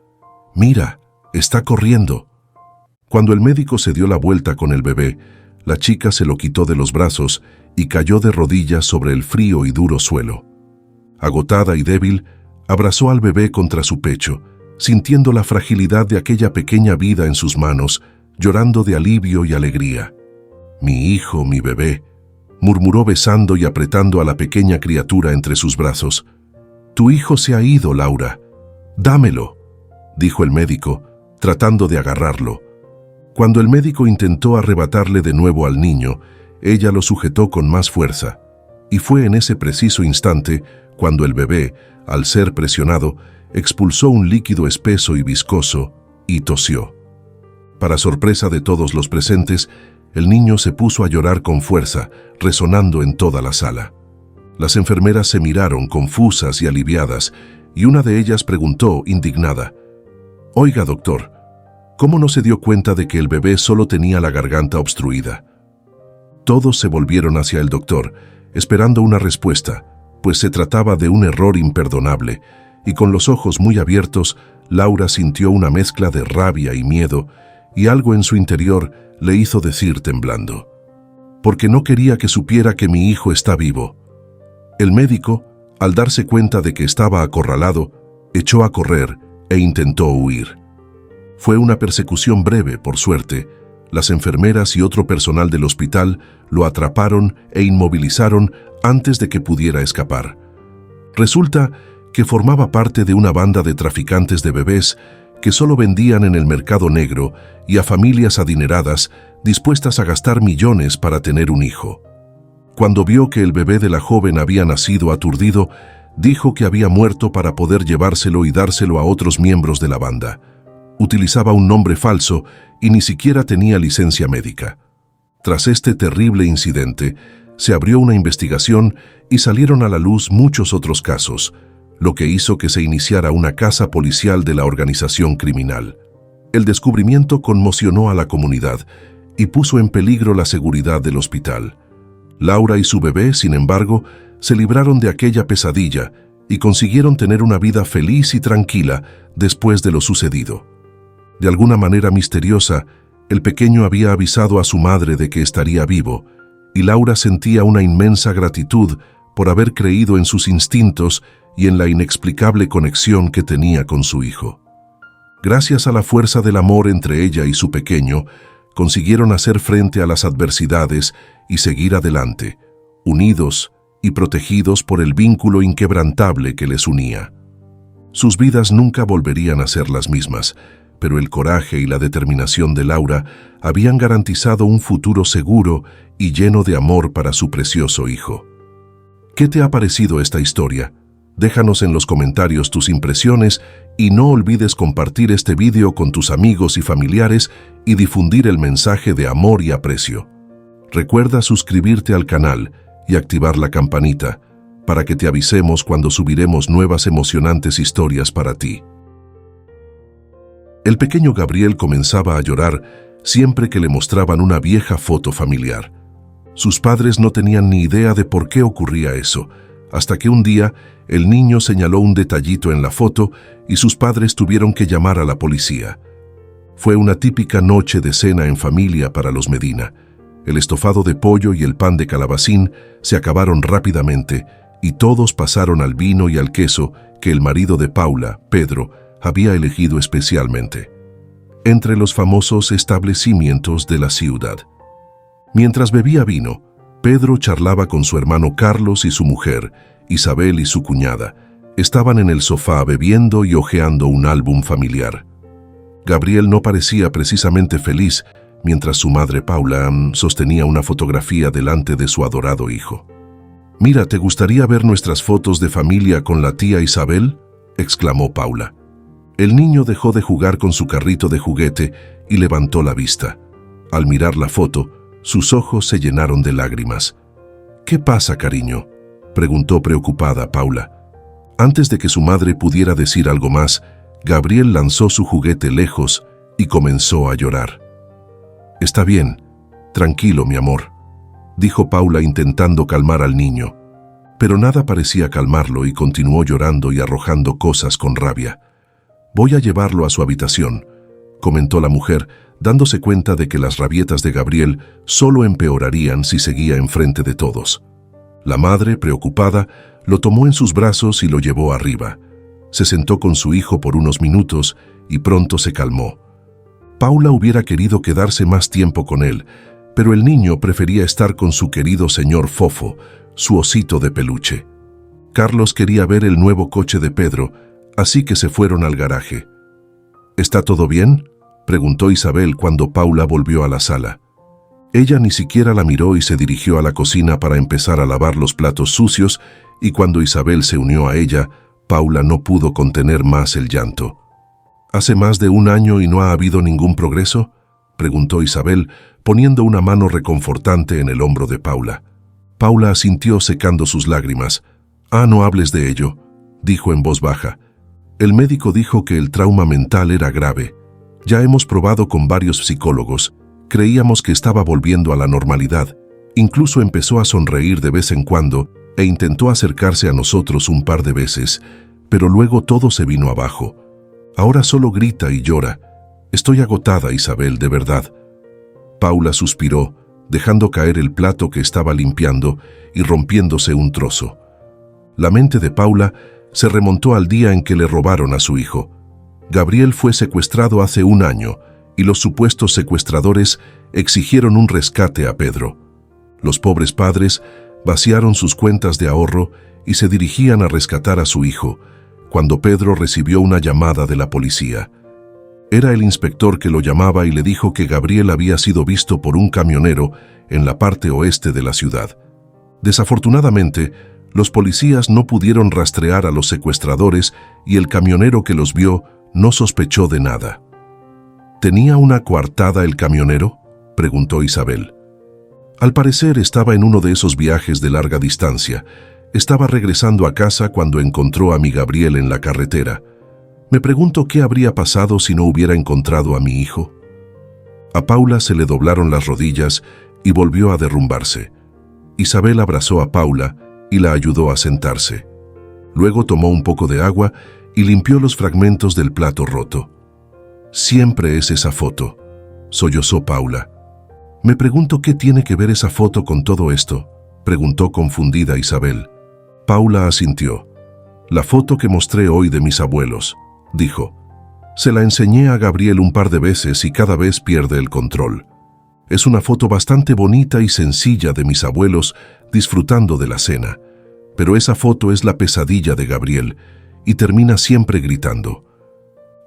[SPEAKER 1] «¡Mira! ¡Está corriendo!». Cuando el médico se dio la vuelta con el bebé, la chica se lo quitó de los brazos y cayó de rodillas sobre el frío y duro suelo. Agotada y débil, abrazó al bebé contra su pecho, sintiendo la fragilidad de aquella pequeña vida en sus manos, llorando de alivio y alegría. «Mi hijo, mi bebé», murmuró besando y apretando a la pequeña criatura entre sus brazos. «Tu hijo se ha ido, Laura. Dámelo», dijo el médico, tratando de agarrarlo. Cuando el médico intentó arrebatarle de nuevo al niño, ella lo sujetó con más fuerza, y fue en ese preciso instante cuando el bebé, al ser presionado, expulsó un líquido espeso y viscoso y tosió. Para sorpresa de todos los presentes, el niño se puso a llorar con fuerza, resonando en toda la sala. Las enfermeras se miraron confusas y aliviadas, y una de ellas preguntó, indignada: «Oiga, doctor, ¿cómo no se dio cuenta de que el bebé solo tenía la garganta obstruida?». Todos se volvieron hacia el doctor, esperando una respuesta, pues se trataba de un error imperdonable, y con los ojos muy abiertos, Laura sintió una mezcla de rabia y miedo, y algo en su interior le hizo decir temblando: «Porque no quería que supiera que mi hijo está vivo». El médico, al darse cuenta de que estaba acorralado, echó a correr e intentó huir. Fue una persecución breve, por suerte. Las enfermeras y otro personal del hospital lo atraparon e inmovilizaron antes de que pudiera escapar. Resulta que formaba parte de una banda de traficantes de bebés que solo vendían en el mercado negro y a familias adineradas dispuestas a gastar millones para tener un hijo. Cuando vio que el bebé de la joven había nacido aturdido, dijo que había muerto para poder llevárselo y dárselo a otros miembros de la banda. Utilizaba un nombre falso y ni siquiera tenía licencia médica. Tras este terrible incidente, se abrió una investigación y salieron a la luz muchos otros casos, lo que hizo que se iniciara una caza policial de la organización criminal. El descubrimiento conmocionó a la comunidad y puso en peligro la seguridad del hospital. Laura y su bebé, sin embargo, se libraron de aquella pesadilla y consiguieron tener una vida feliz y tranquila después de lo sucedido. De alguna manera misteriosa, el pequeño había avisado a su madre de que estaría vivo, y Laura sentía una inmensa gratitud por haber creído en sus instintos y en la inexplicable conexión que tenía con su hijo. Gracias a la fuerza del amor entre ella y su pequeño, consiguieron hacer frente a las adversidades y seguir adelante, unidos y protegidos por el vínculo inquebrantable que les unía. Sus vidas nunca volverían a ser las mismas, pero el coraje y la determinación de Laura habían garantizado un futuro seguro y lleno de amor para su precioso hijo. ¿Qué te ha parecido esta historia? Déjanos en los comentarios tus impresiones y no olvides compartir este video con tus amigos y familiares y difundir el mensaje de amor y aprecio. Recuerda suscribirte al canal y activar la campanita para que te avisemos cuando subiremos nuevas emocionantes historias para ti. El pequeño Gabriel comenzaba a llorar siempre que le mostraban una vieja foto familiar. Sus padres no tenían ni idea de por qué ocurría eso, hasta que un día el niño señaló un detallito en la foto y sus padres tuvieron que llamar a la policía. Fue una típica noche de cena en familia para los Medina. El estofado de pollo y el pan de calabacín se acabaron rápidamente y todos pasaron al vino y al queso que el marido de Paula, Pedro, había elegido especialmente, entre los famosos establecimientos de la ciudad. Mientras bebía vino, Pedro charlaba con su hermano Carlos y su mujer, Isabel y su cuñada. Estaban en el sofá bebiendo y hojeando un álbum familiar. Gabriel no parecía precisamente feliz mientras su madre Paula sostenía una fotografía delante de su adorado hijo. «Mira, ¿te gustaría ver nuestras fotos de familia con la tía Isabel?», exclamó Paula. El niño dejó de jugar con su carrito de juguete y levantó la vista. Al mirar la foto, sus ojos se llenaron de lágrimas. «¿Qué pasa, cariño?», preguntó preocupada Paula. Antes de que su madre pudiera decir algo más, Gabriel lanzó su juguete lejos y comenzó a llorar. «Está bien, tranquilo, mi amor», dijo Paula intentando calmar al niño. Pero nada parecía calmarlo y continuó llorando y arrojando cosas con rabia. «Voy a llevarlo a su habitación», comentó la mujer, dándose cuenta de que las rabietas de Gabriel solo empeorarían si seguía enfrente de todos. La madre, preocupada, lo tomó en sus brazos y lo llevó arriba. Se sentó con su hijo por unos minutos y pronto se calmó. Paula hubiera querido quedarse más tiempo con él, pero el niño prefería estar con su querido señor Fofo, su osito de peluche. Carlos quería ver el nuevo coche de Pedro, así que se fueron al garaje. «¿Está todo bien?», preguntó Isabel cuando Paula volvió a la sala. Ella ni siquiera la miró y se dirigió a la cocina para empezar a lavar los platos sucios, y cuando Isabel se unió a ella, Paula no pudo contener más el llanto. «¿Hace más de un año y no ha habido ningún progreso?», preguntó Isabel, poniendo una mano reconfortante en el hombro de Paula. Paula asintió secando sus lágrimas. «Ah, no hables de ello», dijo en voz baja. «El médico dijo que el trauma mental era grave. Ya hemos probado con varios psicólogos. Creíamos que estaba volviendo a la normalidad. Incluso empezó a sonreír de vez en cuando e intentó acercarse a nosotros un par de veces, pero luego todo se vino abajo. Ahora solo grita y llora. Estoy agotada, Isabel, de verdad». Paula suspiró, dejando caer el plato que estaba limpiando y rompiéndose un trozo. La mente de Paula se remontó al día en que le robaron a su hijo. Gabriel fue secuestrado hace un año y los supuestos secuestradores exigieron un rescate a Pedro. Los pobres padres vaciaron sus cuentas de ahorro y se dirigían a rescatar a su hijo, cuando Pedro recibió una llamada de la policía. Era el inspector que lo llamaba y le dijo que Gabriel había sido visto por un camionero en la parte oeste de la ciudad. Desafortunadamente, los policías no pudieron rastrear a los secuestradores y el camionero que los vio no sospechó de nada. ¿Tenía una coartada el camionero?, preguntó Isabel. Al parecer estaba en uno de esos viajes de larga distancia. Estaba regresando a casa cuando encontró a mi Gabriel en la carretera. Me pregunto qué habría pasado si no hubiera encontrado a mi hijo. A Paula se le doblaron las rodillas y volvió a derrumbarse. Isabel abrazó a Paula y la ayudó a sentarse. Luego tomó un poco de agua y limpió los fragmentos del plato roto. «Siempre es esa foto», sollozó Paula. «Me pregunto qué tiene que ver esa foto con todo esto», preguntó confundida Isabel. Paula asintió. «La foto que mostré hoy de mis abuelos», dijo. «Se la enseñé a Gabriel un par de veces y cada vez pierde el control. Es una foto bastante bonita y sencilla de mis abuelos disfrutando de la cena, pero esa foto es la pesadilla de Gabriel y termina siempre gritando.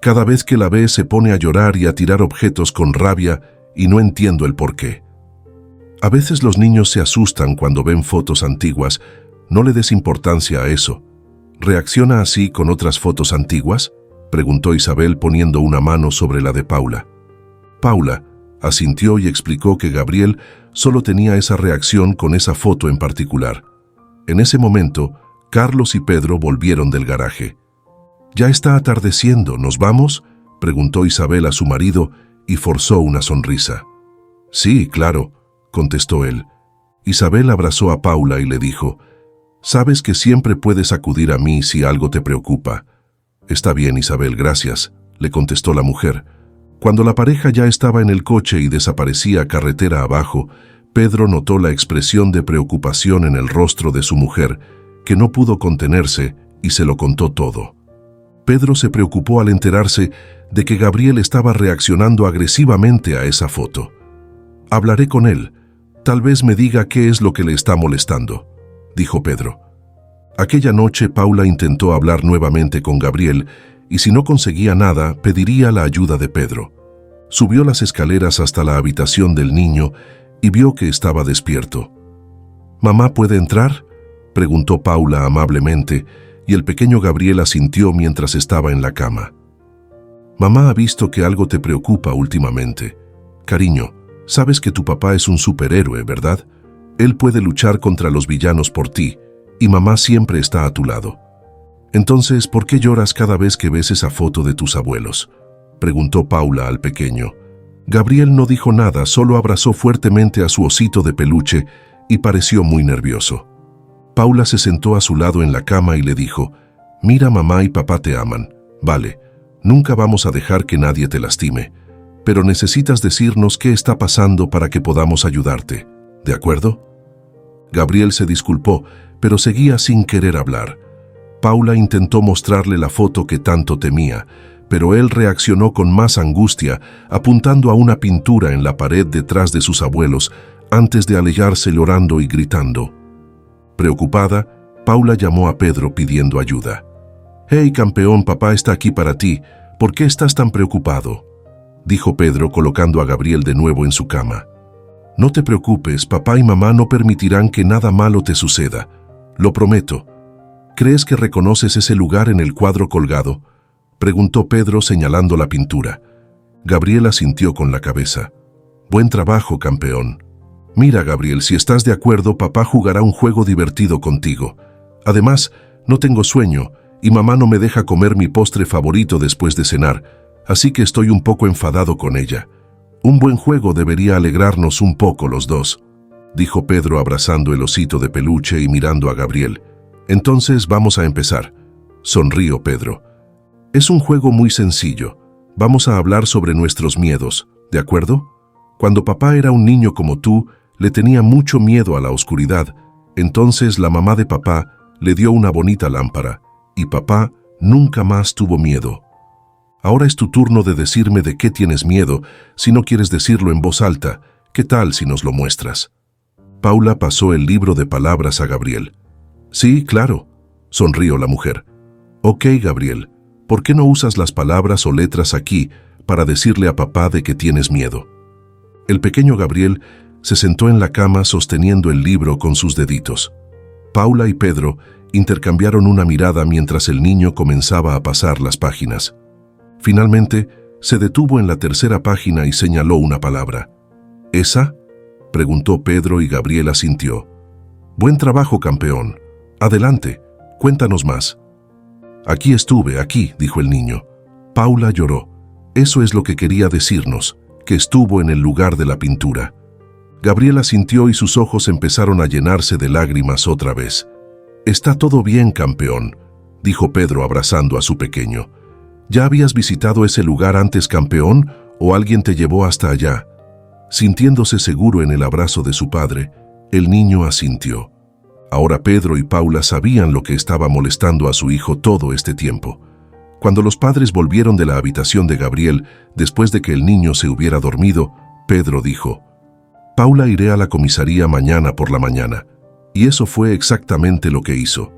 [SPEAKER 1] Cada vez que la ve se pone a llorar y a tirar objetos con rabia y no entiendo el por qué. A veces los niños se asustan cuando ven fotos antiguas. No le des importancia a eso. ¿Reacciona así con otras fotos antiguas?», preguntó Isabel poniendo una mano sobre la de Paula. Paula asintió y explicó que Gabriel solo tenía esa reacción con esa foto en particular. En ese momento, Carlos y Pedro volvieron del garaje. «¿Ya está atardeciendo, ¿nos vamos?», preguntó Isabel a su marido y forzó una sonrisa. «Sí, claro», contestó él. Isabel abrazó a Paula y le dijo: «Sabes que siempre puedes acudir a mí si algo te preocupa». «Está bien, Isabel, gracias», le contestó la mujer. Cuando la pareja ya estaba en el coche y desaparecía carretera abajo, Pedro notó la expresión de preocupación en el rostro de su mujer, que no pudo contenerse y se lo contó todo. Pedro se preocupó al enterarse de que Gabriel estaba reaccionando agresivamente a esa foto. «Hablaré con él. Tal vez me diga qué es lo que le está molestando», dijo Pedro. Aquella noche Paula intentó hablar nuevamente con Gabriel y si no conseguía nada, pediría la ayuda de Pedro. Subió las escaleras hasta la habitación del niño y vio que estaba despierto. «¿Mamá puede entrar?», preguntó Paula amablemente, y el pequeño Gabriel asintió mientras estaba en la cama. Mamá ha visto que algo te preocupa últimamente. Cariño, sabes que tu papá es un superhéroe, ¿verdad? Él puede luchar contra los villanos por ti, y mamá siempre está a tu lado. Entonces, ¿por qué lloras cada vez que ves esa foto de tus abuelos?, preguntó Paula al pequeño. Gabriel no dijo nada, solo abrazó fuertemente a su osito de peluche y pareció muy nervioso. Paula se sentó a su lado en la cama y le dijo: «Mira, mamá y papá te aman. Vale, nunca vamos a dejar que nadie te lastime, pero necesitas decirnos qué está pasando para que podamos ayudarte. ¿De acuerdo?». Gabriel se disculpó, pero seguía sin querer hablar. Paula intentó mostrarle la foto que tanto temía, pero él reaccionó con más angustia, apuntando a una pintura en la pared detrás de sus abuelos, antes de alejarse llorando y gritando. Preocupada, Paula llamó a Pedro pidiendo ayuda. «Hey, campeón, papá está aquí para ti. ¿Por qué estás tan preocupado?», dijo Pedro colocando a Gabriel de nuevo en su cama. «No te preocupes, papá y mamá no permitirán que nada malo te suceda. Lo prometo». «¿Crees que reconoces ese lugar en el cuadro colgado?», preguntó Pedro señalando la pintura. Gabriel asintió con la cabeza. «Buen trabajo, campeón. Mira, Gabriel, si estás de acuerdo, papá jugará un juego divertido contigo. Además, no tengo sueño y mamá no me deja comer mi postre favorito después de cenar, así que estoy un poco enfadado con ella. Un buen juego debería alegrarnos un poco los dos», dijo Pedro abrazando el osito de peluche y mirando a Gabriel. «Entonces vamos a empezar», sonrió Pedro. «Es un juego muy sencillo. Vamos a hablar sobre nuestros miedos, ¿de acuerdo? Cuando papá era un niño como tú, le tenía mucho miedo a la oscuridad. Entonces la mamá de papá le dio una bonita lámpara, y papá nunca más tuvo miedo. Ahora es tu turno de decirme de qué tienes miedo. Si no quieres decirlo en voz alta, ¿qué tal si nos lo muestras?». Paula pasó el libro de palabras a Gabriel. «Sí, claro», sonrió la mujer. «Ok, Gabriel, ¿por qué no usas las palabras o letras aquí para decirle a papá de que tienes miedo?». El pequeño Gabriel se sentó en la cama sosteniendo el libro con sus deditos. Paula y Pedro intercambiaron una mirada mientras el niño comenzaba a pasar las páginas. Finalmente, se detuvo en la tercera página y señaló una palabra. «¿Esa?», preguntó Pedro y Gabriel asintió. «Buen trabajo, campeón. Adelante, cuéntanos más». «Aquí estuve, aquí», dijo el niño. Paula lloró. Eso es lo que quería decirnos, que estuvo en el lugar de la pintura. Gabriel asintió y sus ojos empezaron a llenarse de lágrimas otra vez. «Está todo bien, campeón», dijo Pedro abrazando a su pequeño. «¿Ya habías visitado ese lugar antes, campeón, o alguien te llevó hasta allá?». Sintiéndose seguro en el abrazo de su padre, el niño asintió. Ahora Pedro y Paula sabían lo que estaba molestando a su hijo todo este tiempo. Cuando los padres volvieron de la habitación de Gabriel, después de que el niño se hubiera dormido, Pedro dijo: «Paula, iré a la comisaría mañana por la mañana». Y eso fue exactamente lo que hizo.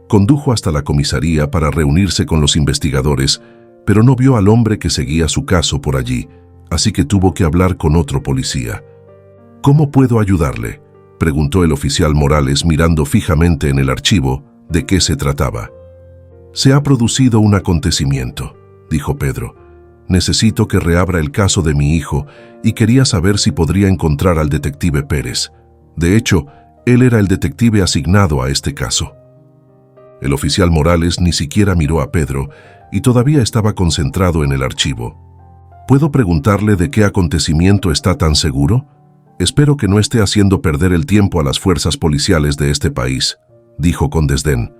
[SPEAKER 1] Condujo hasta la comisaría para reunirse con los investigadores, pero no vio al hombre que seguía su caso por allí, así que tuvo que hablar con otro policía. «¿Cómo puedo ayudarle?», preguntó el oficial Morales mirando fijamente en el archivo. ¿De qué se trataba? «Se ha producido un acontecimiento», dijo Pedro. «Necesito que reabra el caso de mi hijo y quería saber si podría encontrar al detective Pérez. De hecho, él era el detective asignado a este caso». El oficial Morales ni siquiera miró a Pedro y todavía estaba concentrado en el archivo. «¿Puedo preguntarle de qué acontecimiento está tan seguro? Espero que no esté haciendo perder el tiempo a las fuerzas policiales de este país», dijo con desdén.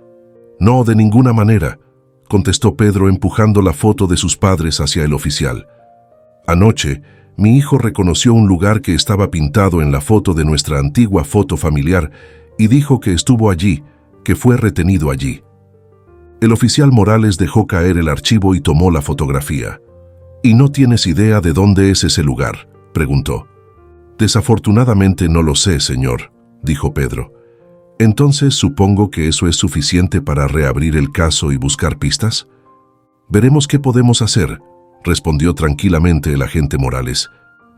[SPEAKER 1] «No, de ninguna manera», contestó Pedro empujando la foto de sus padres hacia el oficial. «Anoche, mi hijo reconoció un lugar que estaba pintado en la foto de nuestra antigua foto familiar y dijo que estuvo allí, que fue retenido allí». El oficial Morales dejó caer el archivo y tomó la fotografía. «¿Y no tienes idea de dónde es ese lugar?», preguntó. «Desafortunadamente no lo sé, señor», dijo Pedro. «Entonces supongo que eso es suficiente para reabrir el caso y buscar pistas». «Veremos qué podemos hacer», respondió tranquilamente el agente Morales.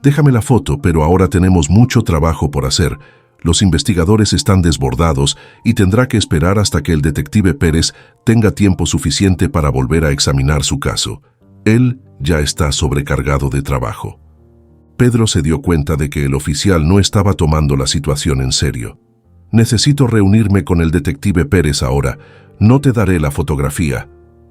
[SPEAKER 1] «Déjame la foto, pero ahora tenemos mucho trabajo por hacer. Los investigadores están desbordados y tendrá que esperar hasta que el detective Pérez tenga tiempo suficiente para volver a examinar su caso. Él ya está sobrecargado de trabajo. Pedro se dio cuenta de que el oficial no estaba tomando la situación en serio. «Necesito reunirme con el detective Pérez ahora. No te daré la fotografía»,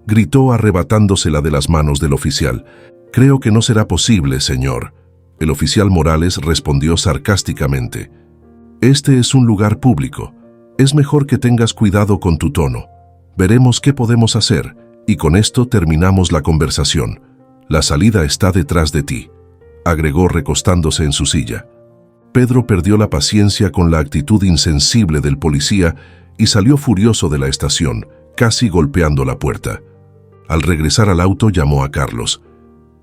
[SPEAKER 1] gritó arrebatándosela de las manos del oficial. «Creo que no será posible, señor». El oficial Morales respondió sarcásticamente. «Este es un lugar público. Es mejor que tengas cuidado con tu tono. Veremos qué podemos hacer, y con esto terminamos la conversación. La salida está detrás de ti», agregó recostándose en su silla. Pedro perdió la paciencia con la actitud insensible del policía y salió furioso de la estación, casi golpeando la puerta. Al regresar al auto llamó a Carlos.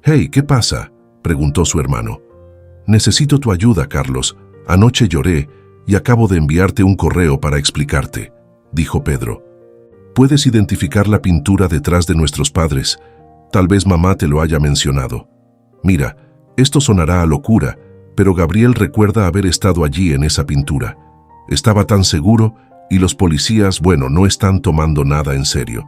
[SPEAKER 1] «Hey, ¿qué pasa?», preguntó su hermano. «Necesito tu ayuda, Carlos. Anoche lloré y acabo de enviarte un correo para explicarte», dijo Pedro. «¿Puedes identificar la pintura detrás de nuestros padres? Tal vez mamá te lo haya mencionado. Mira, esto sonará a locura, pero Gabriel recuerda haber estado allí en esa pintura. Estaba tan seguro y los policías, bueno, no están tomando nada en serio».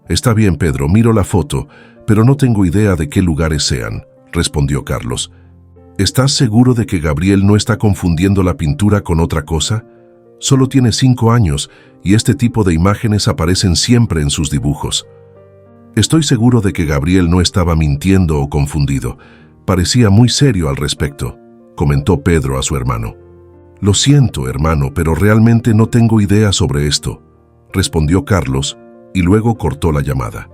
[SPEAKER 1] «Está bien, Pedro, miro la foto, pero no tengo idea de qué lugares sean», respondió Carlos. «¿Estás seguro de que Gabriel no está confundiendo la pintura con otra cosa? Solo tiene 5 años y este tipo de imágenes aparecen siempre en sus dibujos». «Estoy seguro de que Gabriel no estaba mintiendo o confundido. Parecía muy serio al respecto», comentó Pedro a su hermano. «Lo siento, hermano, pero realmente no tengo idea sobre esto», respondió Carlos y luego cortó la llamada.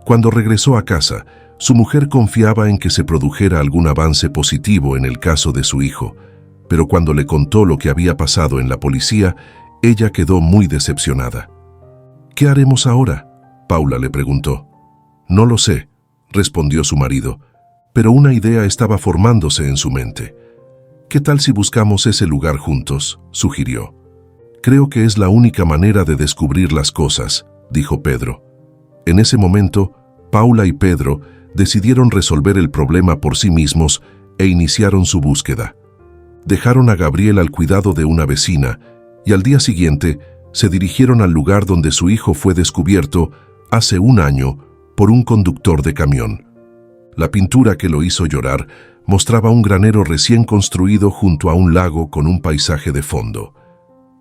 [SPEAKER 1] Cuando regresó a casa, su mujer confiaba en que se produjera algún avance positivo en el caso de su hijo, pero cuando le contó lo que había pasado en la policía, ella quedó muy decepcionada. «¿Qué haremos ahora?», Paula le preguntó. «No lo sé», respondió su marido, pero una idea estaba formándose en su mente. «¿Qué tal si buscamos ese lugar juntos?», sugirió. «Creo que es la única manera de descubrir las cosas», dijo Pedro. En ese momento, Paula y Pedro decidieron resolver el problema por sí mismos e iniciaron su búsqueda. Dejaron a Gabriel al cuidado de una vecina y al día siguiente se dirigieron al lugar donde su hijo fue descubierto hace 1 año por un conductor de camión. La pintura que lo hizo llorar mostraba un granero recién construido junto a un lago con un paisaje de fondo.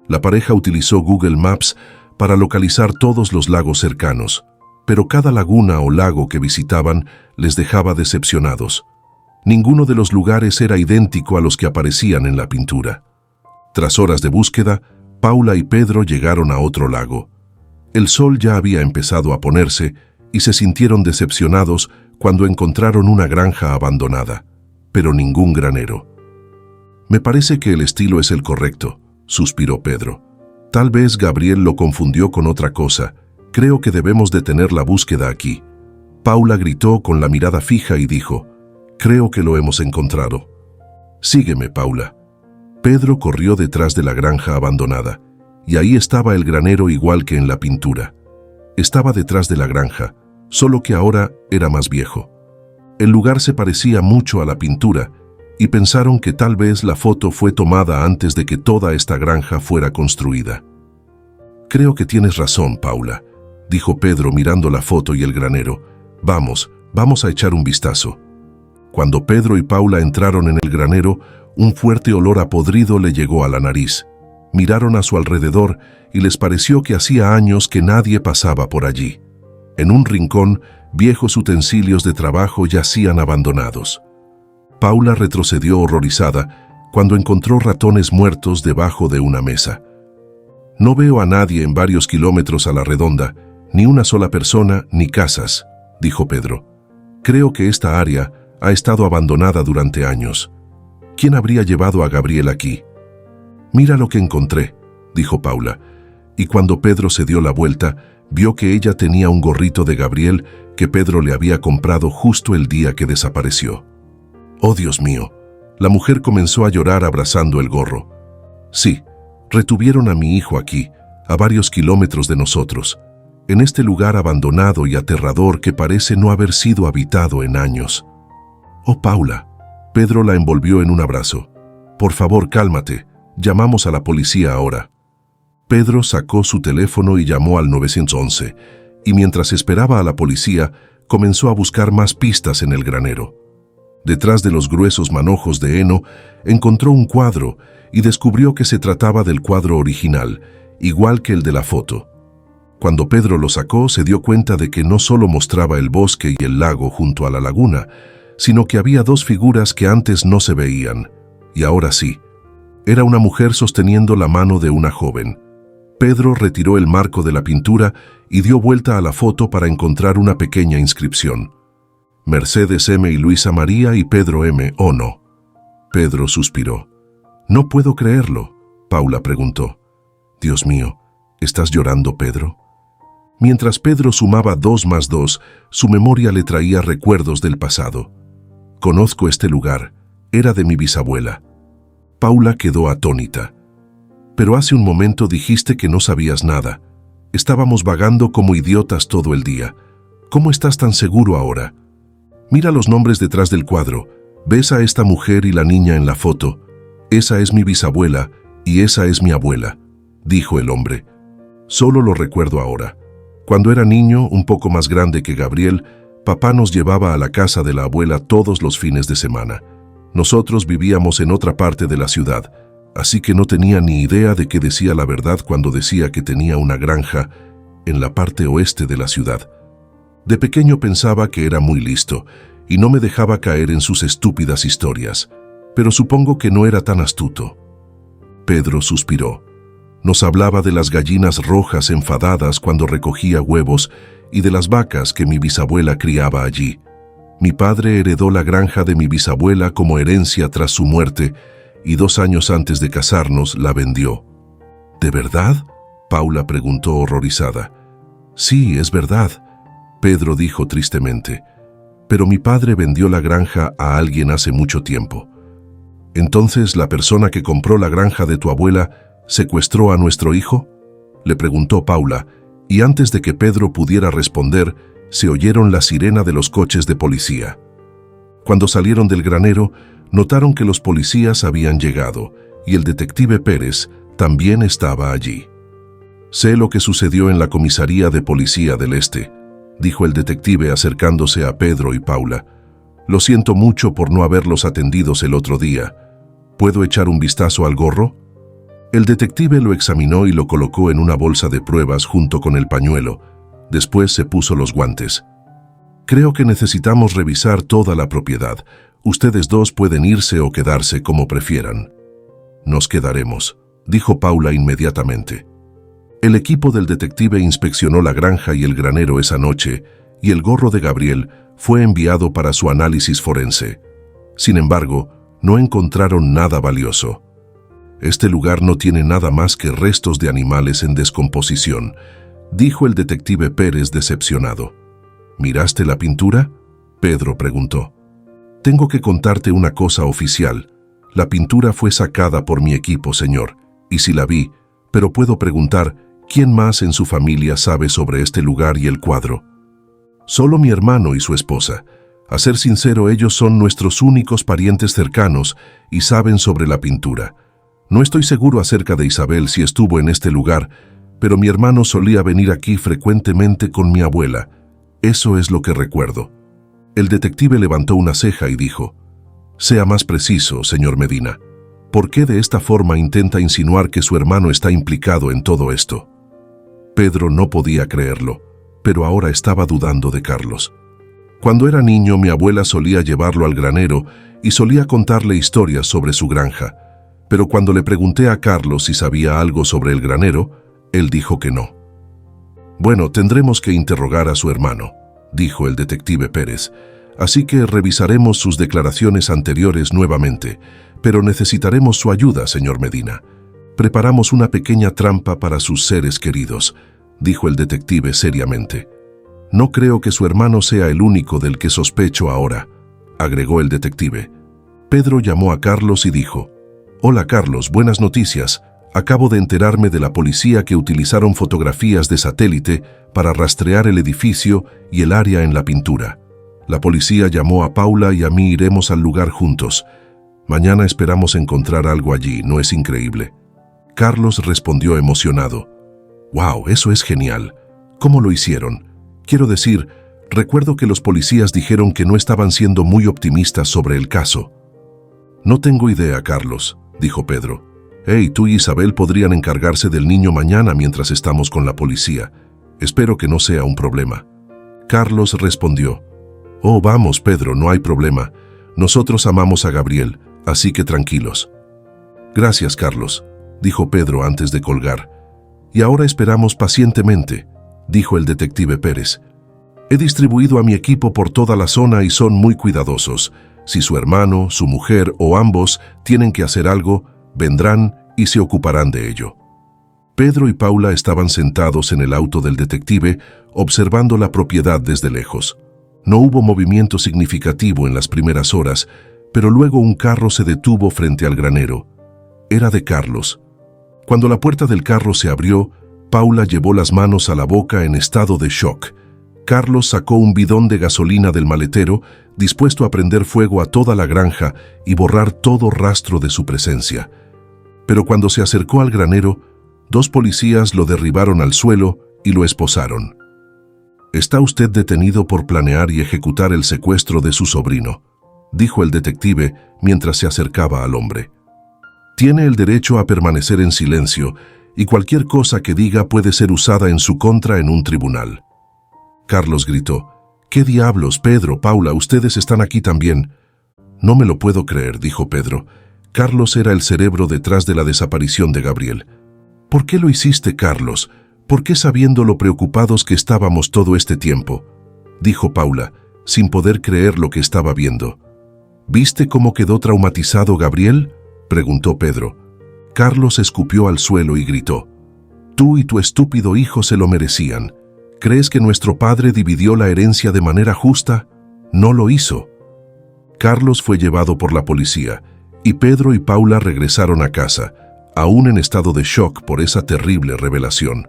[SPEAKER 1] La pareja utilizó Google Maps para localizar todos los lagos cercanos, pero cada laguna o lago que visitaban les dejaba decepcionados. Ninguno de los lugares era idéntico a los que aparecían en la pintura. Tras horas de búsqueda, Paula y Pedro llegaron a otro lago. El sol ya había empezado a ponerse y se sintieron decepcionados cuando encontraron una granja abandonada, pero ningún granero. «Me parece que el estilo es el correcto», suspiró Pedro. «Tal vez Gabriel lo confundió con otra cosa. Creo que debemos detener la búsqueda aquí». Paula gritó con la mirada fija y dijo: «Creo que lo hemos encontrado». «Sígueme, Paula». Pedro corrió detrás de la granja abandonada, y ahí estaba el granero igual que en la pintura. Estaba detrás de la granja, solo que ahora era más viejo. El lugar se parecía mucho a la pintura, y pensaron que tal vez la foto fue tomada antes de que toda esta granja fuera construida. «Creo que tienes razón, Paula», dijo Pedro mirando la foto y el granero. Vamos a echar un vistazo». Cuando Pedro y Paula entraron en el granero, un fuerte olor a podrido le llegó a la nariz. Miraron a su alrededor y les pareció que hacía años que nadie pasaba por allí. En un rincón, viejos utensilios de trabajo yacían abandonados. Paula retrocedió horrorizada cuando encontró ratones muertos debajo de una mesa. «No veo a nadie en varios kilómetros a la redonda, ni una sola persona ni casas», dijo Pedro. «Creo que esta área ha estado abandonada durante años. ¿Quién habría llevado a Gabriel aquí?» «Mira lo que encontré», dijo Paula, y cuando Pedro se dio la vuelta, vio que ella tenía un gorrito de Gabriel que Pedro le había comprado justo el día que desapareció. «Oh, Dios mío», la mujer comenzó a llorar abrazando el gorro. «Sí, retuvieron a mi hijo aquí, a varios kilómetros de nosotros, en este lugar abandonado y aterrador que parece no haber sido habitado en años». «Oh, Paula», Pedro la envolvió en un abrazo. «Por favor, cálmate, llamamos a la policía ahora». Pedro sacó su teléfono y llamó al 911, y mientras esperaba a la policía, comenzó a buscar más pistas en el granero. Detrás de los gruesos manojos de heno, encontró un cuadro y descubrió que se trataba del cuadro original, igual que el de la foto. Cuando Pedro lo sacó, se dio cuenta de que no solo mostraba el bosque y el lago junto a la laguna, sino que había dos figuras que antes no se veían, y ahora sí. Era una mujer sosteniendo la mano de una joven. Pedro retiró el marco de la pintura y dio vuelta a la foto para encontrar una pequeña inscripción. Mercedes M. y Luisa María y Pedro M. Ono. Pedro suspiró. «No puedo creerlo», Paula preguntó. «Dios mío, ¿estás llorando, Pedro?» Mientras Pedro sumaba 2 más 2, su memoria le traía recuerdos del pasado. «Conozco este lugar. Era de mi bisabuela». Paula quedó atónita. «Pero hace un momento dijiste que no sabías nada. Estábamos vagando como idiotas todo el día. ¿Cómo estás tan seguro ahora? Mira los nombres detrás del cuadro. ¿Ves a esta mujer y la niña en la foto? Esa es mi bisabuela y esa es mi abuela», dijo el hombre. «Solo lo recuerdo ahora. Cuando era niño, un poco más grande que Gabriel, papá nos llevaba a la casa de la abuela todos los fines de semana. Nosotros vivíamos en otra parte de la ciudad, así que no tenía ni idea de que decía la verdad cuando decía que tenía una granja en la parte oeste de la ciudad. De pequeño pensaba que era muy listo y no me dejaba caer en sus estúpidas historias, pero supongo que no era tan astuto». Pedro suspiró. Nos hablaba de las gallinas rojas enfadadas cuando recogía huevos y de las vacas que mi bisabuela criaba allí. Mi padre heredó la granja de mi bisabuela como herencia tras su muerte y 2 años antes de casarnos la vendió. ¿De verdad?, Paula preguntó horrorizada. «Sí, es verdad», Pedro dijo tristemente. «Pero mi padre vendió la granja a alguien hace mucho tiempo». «¿Entonces la persona que compró la granja de tu abuela secuestró a nuestro hijo?», le preguntó Paula, y antes de que Pedro pudiera responder, se oyeron la sirena de los coches de policía. Cuando salieron del granero, notaron que los policías habían llegado, y el detective Pérez también estaba allí. «Sé lo que sucedió en la comisaría de policía del Este», dijo el detective acercándose a Pedro y Paula. «Lo siento mucho por no haberlos atendidos el otro día. ¿Puedo echar un vistazo al gorro?». El detective lo examinó y lo colocó en una bolsa de pruebas junto con el pañuelo. Después se puso los guantes. «Creo que necesitamos revisar toda la propiedad. Ustedes dos pueden irse o quedarse como prefieran». «Nos quedaremos», dijo Paula inmediatamente. El equipo del detective inspeccionó la granja y el granero esa noche, y el gorro de Gabriel fue enviado para su análisis forense. Sin embargo, no encontraron nada valioso. «Este lugar no tiene nada más que restos de animales en descomposición», dijo el detective Pérez decepcionado. «¿Miraste la pintura?», Pedro preguntó. «Tengo que contarte una cosa oficial. La pintura fue sacada por mi equipo, señor, y sí la vi, pero puedo preguntar, ¿quién más en su familia sabe sobre este lugar y el cuadro?». «Solo mi hermano y su esposa. A ser sincero, ellos son nuestros únicos parientes cercanos y saben sobre la pintura. No estoy seguro acerca de Isabel si estuvo en este lugar, pero mi hermano solía venir aquí frecuentemente con mi abuela. Eso es lo que recuerdo». El detective levantó una ceja y dijo: «Sea más preciso, señor Medina. ¿Por qué de esta forma intenta insinuar que su hermano está implicado en todo esto?». Pedro no podía creerlo, pero ahora estaba dudando de Carlos. «Cuando era niño, mi abuela solía llevarlo al granero y solía contarle historias sobre su granja. Pero cuando le pregunté a Carlos si sabía algo sobre el granero, él dijo que no». «Bueno, tendremos que interrogar a su hermano», dijo el detective Pérez. «Así que revisaremos sus declaraciones anteriores nuevamente, pero necesitaremos su ayuda, señor Medina. Preparamos una pequeña trampa para sus seres queridos», dijo el detective seriamente. «No creo que su hermano sea el único del que sospecho ahora», agregó el detective. Pedro llamó a Carlos y dijo: «Hola Carlos, buenas noticias. Acabo de enterarme de la policía que utilizaron fotografías de satélite para rastrear el edificio y el área en la pintura. La policía llamó a Paula y a mí, iremos al lugar juntos. Mañana esperamos encontrar algo allí, ¿no es increíble?». Carlos respondió emocionado: «Wow, eso es genial. ¿Cómo lo hicieron? Quiero decir, Recuerdo que los policías dijeron que no estaban siendo muy optimistas sobre el caso. No tengo idea, Carlos, dijo Pedro. Hey, tú y Isabel podrían encargarse del niño mañana mientras estamos con la policía. Espero que no sea un problema. Carlos respondió. Oh, vamos, Pedro, no hay problema. Nosotros amamos a Gabriel, así que tranquilos. Gracias, Carlos, dijo Pedro antes de colgar. Y ahora esperamos pacientemente, dijo el detective Pérez. He distribuido a mi equipo por toda la zona y son muy cuidadosos. Si su hermano, su mujer o ambos tienen que hacer algo, vendrán y se ocuparán de ello. Pedro y Paula estaban sentados en el auto del detective, observando la propiedad desde lejos. No hubo movimiento significativo en las primeras horas, pero luego un carro se detuvo frente al granero. Era de Carlos. Cuando la puerta del carro se abrió, Paula llevó las manos a la boca en estado de shock. Carlos sacó un bidón de gasolina del maletero, dispuesto a prender fuego a toda la granja y borrar todo rastro de su presencia. Pero cuando se acercó al granero, 2 policías lo derribaron al suelo y lo esposaron. «Está usted detenido por planear y ejecutar el secuestro de su sobrino», dijo el detective mientras se acercaba al hombre. «Tiene el derecho a permanecer en silencio y cualquier cosa que diga puede ser usada en su contra en un tribunal». Carlos gritó. «¿Qué diablos, Pedro, Paula, ustedes están aquí también?» «No me lo puedo creer», dijo Pedro. Carlos era el cerebro detrás de la desaparición de Gabriel. «¿Por qué lo hiciste, Carlos? ¿Por qué sabiendo lo preocupados que estábamos todo este tiempo?», dijo Paula, sin poder creer lo que estaba viendo. «¿Viste cómo quedó traumatizado Gabriel?», preguntó Pedro. Carlos escupió al suelo y gritó. «Tú y tu estúpido hijo se lo merecían. ¿Crees que nuestro padre dividió la herencia de manera justa? No lo hizo». Carlos fue llevado por la policía, y Pedro y Paula regresaron a casa, aún en estado de shock por esa terrible revelación.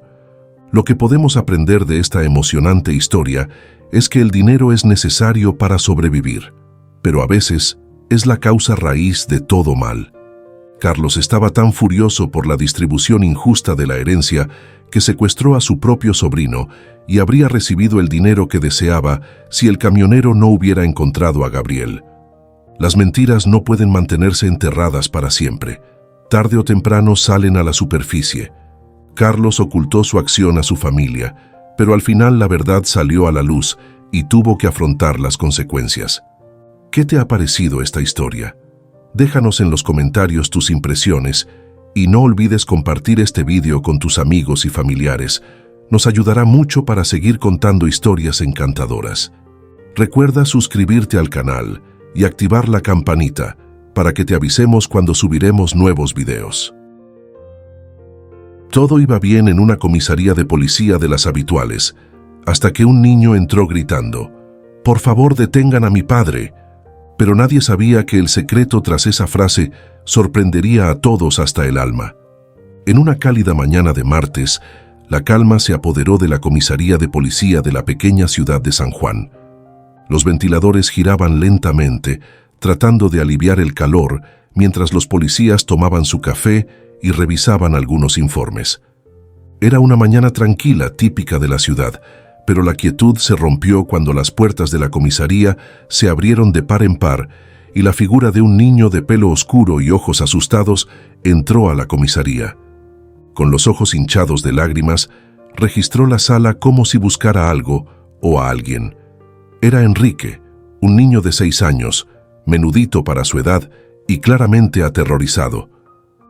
[SPEAKER 1] Lo que podemos aprender de esta emocionante historia es que el dinero es necesario para sobrevivir, pero a veces es la causa raíz de todo mal. Carlos estaba tan furioso por la distribución injusta de la herencia que secuestró a su propio sobrino y habría recibido el dinero que deseaba si el camionero no hubiera encontrado a Gabriel. Las mentiras no pueden mantenerse enterradas para siempre. Tarde o temprano salen a la superficie. Carlos ocultó su acción a su familia, pero al final la verdad salió a la luz y tuvo que afrontar las consecuencias. ¿Qué te ha parecido esta historia? Déjanos en los comentarios tus impresiones y no olvides compartir este vídeo con tus amigos y familiares. Nos ayudará mucho para seguir contando historias encantadoras. Recuerda suscribirte al canal y activar la campanita para que te avisemos cuando subiremos nuevos videos. Todo iba bien en una comisaría de policía de las habituales, hasta que un niño entró gritando, «Por favor, detengan a mi padre». Pero nadie sabía que el secreto tras esa frase sorprendería a todos hasta el alma. En una cálida mañana de martes, la calma se apoderó de la comisaría de policía de la pequeña ciudad de San Juan. Los ventiladores giraban lentamente, tratando de aliviar el calor, mientras los policías tomaban su café y revisaban algunos informes. Era una mañana tranquila, típica de la ciudad, pero la quietud se rompió cuando las puertas de la comisaría se abrieron de par en par y la figura de un niño de pelo oscuro y ojos asustados entró a la comisaría. Con los ojos hinchados de lágrimas, registró la sala como si buscara algo o a alguien. Era Enrique, un niño de 6 años, menudito para su edad y claramente aterrorizado.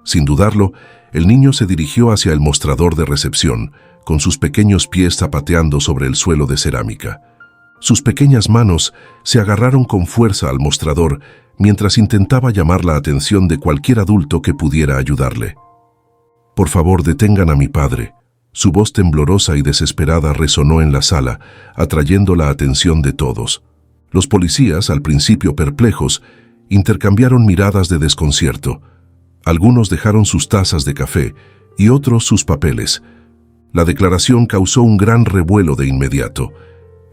[SPEAKER 1] Sin dudarlo, el niño se dirigió hacia el mostrador de recepción, con sus pequeños pies zapateando sobre el suelo de cerámica. Sus pequeñas manos se agarraron con fuerza al mostrador mientras intentaba llamar la atención de cualquier adulto que pudiera ayudarle. «Por favor, detengan a mi padre». Su voz temblorosa y desesperada resonó en la sala, atrayendo la atención de todos. Los policías, al principio perplejos, intercambiaron miradas de desconcierto. Algunos dejaron sus tazas de café y otros sus papeles. La declaración causó un gran revuelo de inmediato.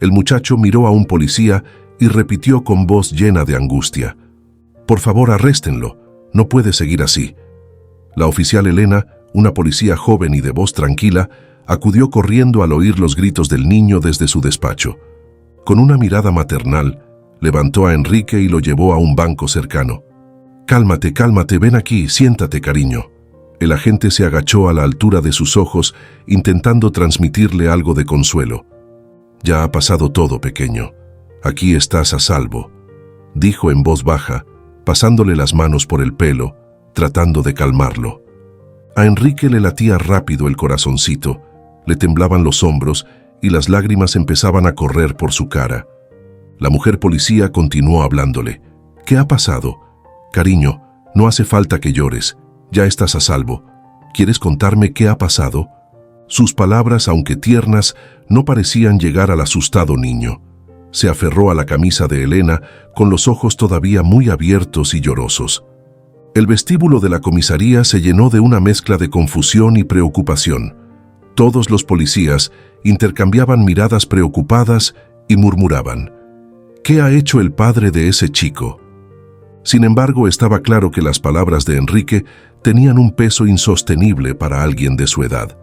[SPEAKER 1] El muchacho miró a un policía y repitió con voz llena de angustia: «Por favor, arréstenlo. No puede seguir así». La oficial Elena, una policía joven y de voz tranquila, acudió corriendo al oír los gritos del niño desde su despacho. Con una mirada maternal, levantó a Enrique y lo llevó a un banco cercano. Cálmate, cálmate, ven aquí, siéntate, cariño. El agente se agachó a la altura de sus ojos, intentando transmitirle algo de consuelo. Ya ha pasado todo, pequeño. Aquí estás a salvo, dijo en voz baja, pasándole las manos por el pelo, tratando de calmarlo. A Enrique le latía rápido el corazoncito, le temblaban los hombros y las lágrimas empezaban a correr por su cara. La mujer policía continuó hablándole. ¿Qué ha pasado? Cariño, no hace falta que llores, ya estás a salvo. ¿Quieres contarme qué ha pasado? Sus palabras, aunque tiernas, no parecían llegar al asustado niño. Se aferró a la camisa de Elena con los ojos todavía muy abiertos y llorosos. El vestíbulo de la comisaría se llenó de una mezcla de confusión y preocupación. Todos los policías intercambiaban miradas preocupadas y murmuraban: ¿qué ha hecho el padre de ese chico? Sin embargo, estaba claro que las palabras de Enrique tenían un peso insostenible para alguien de su edad.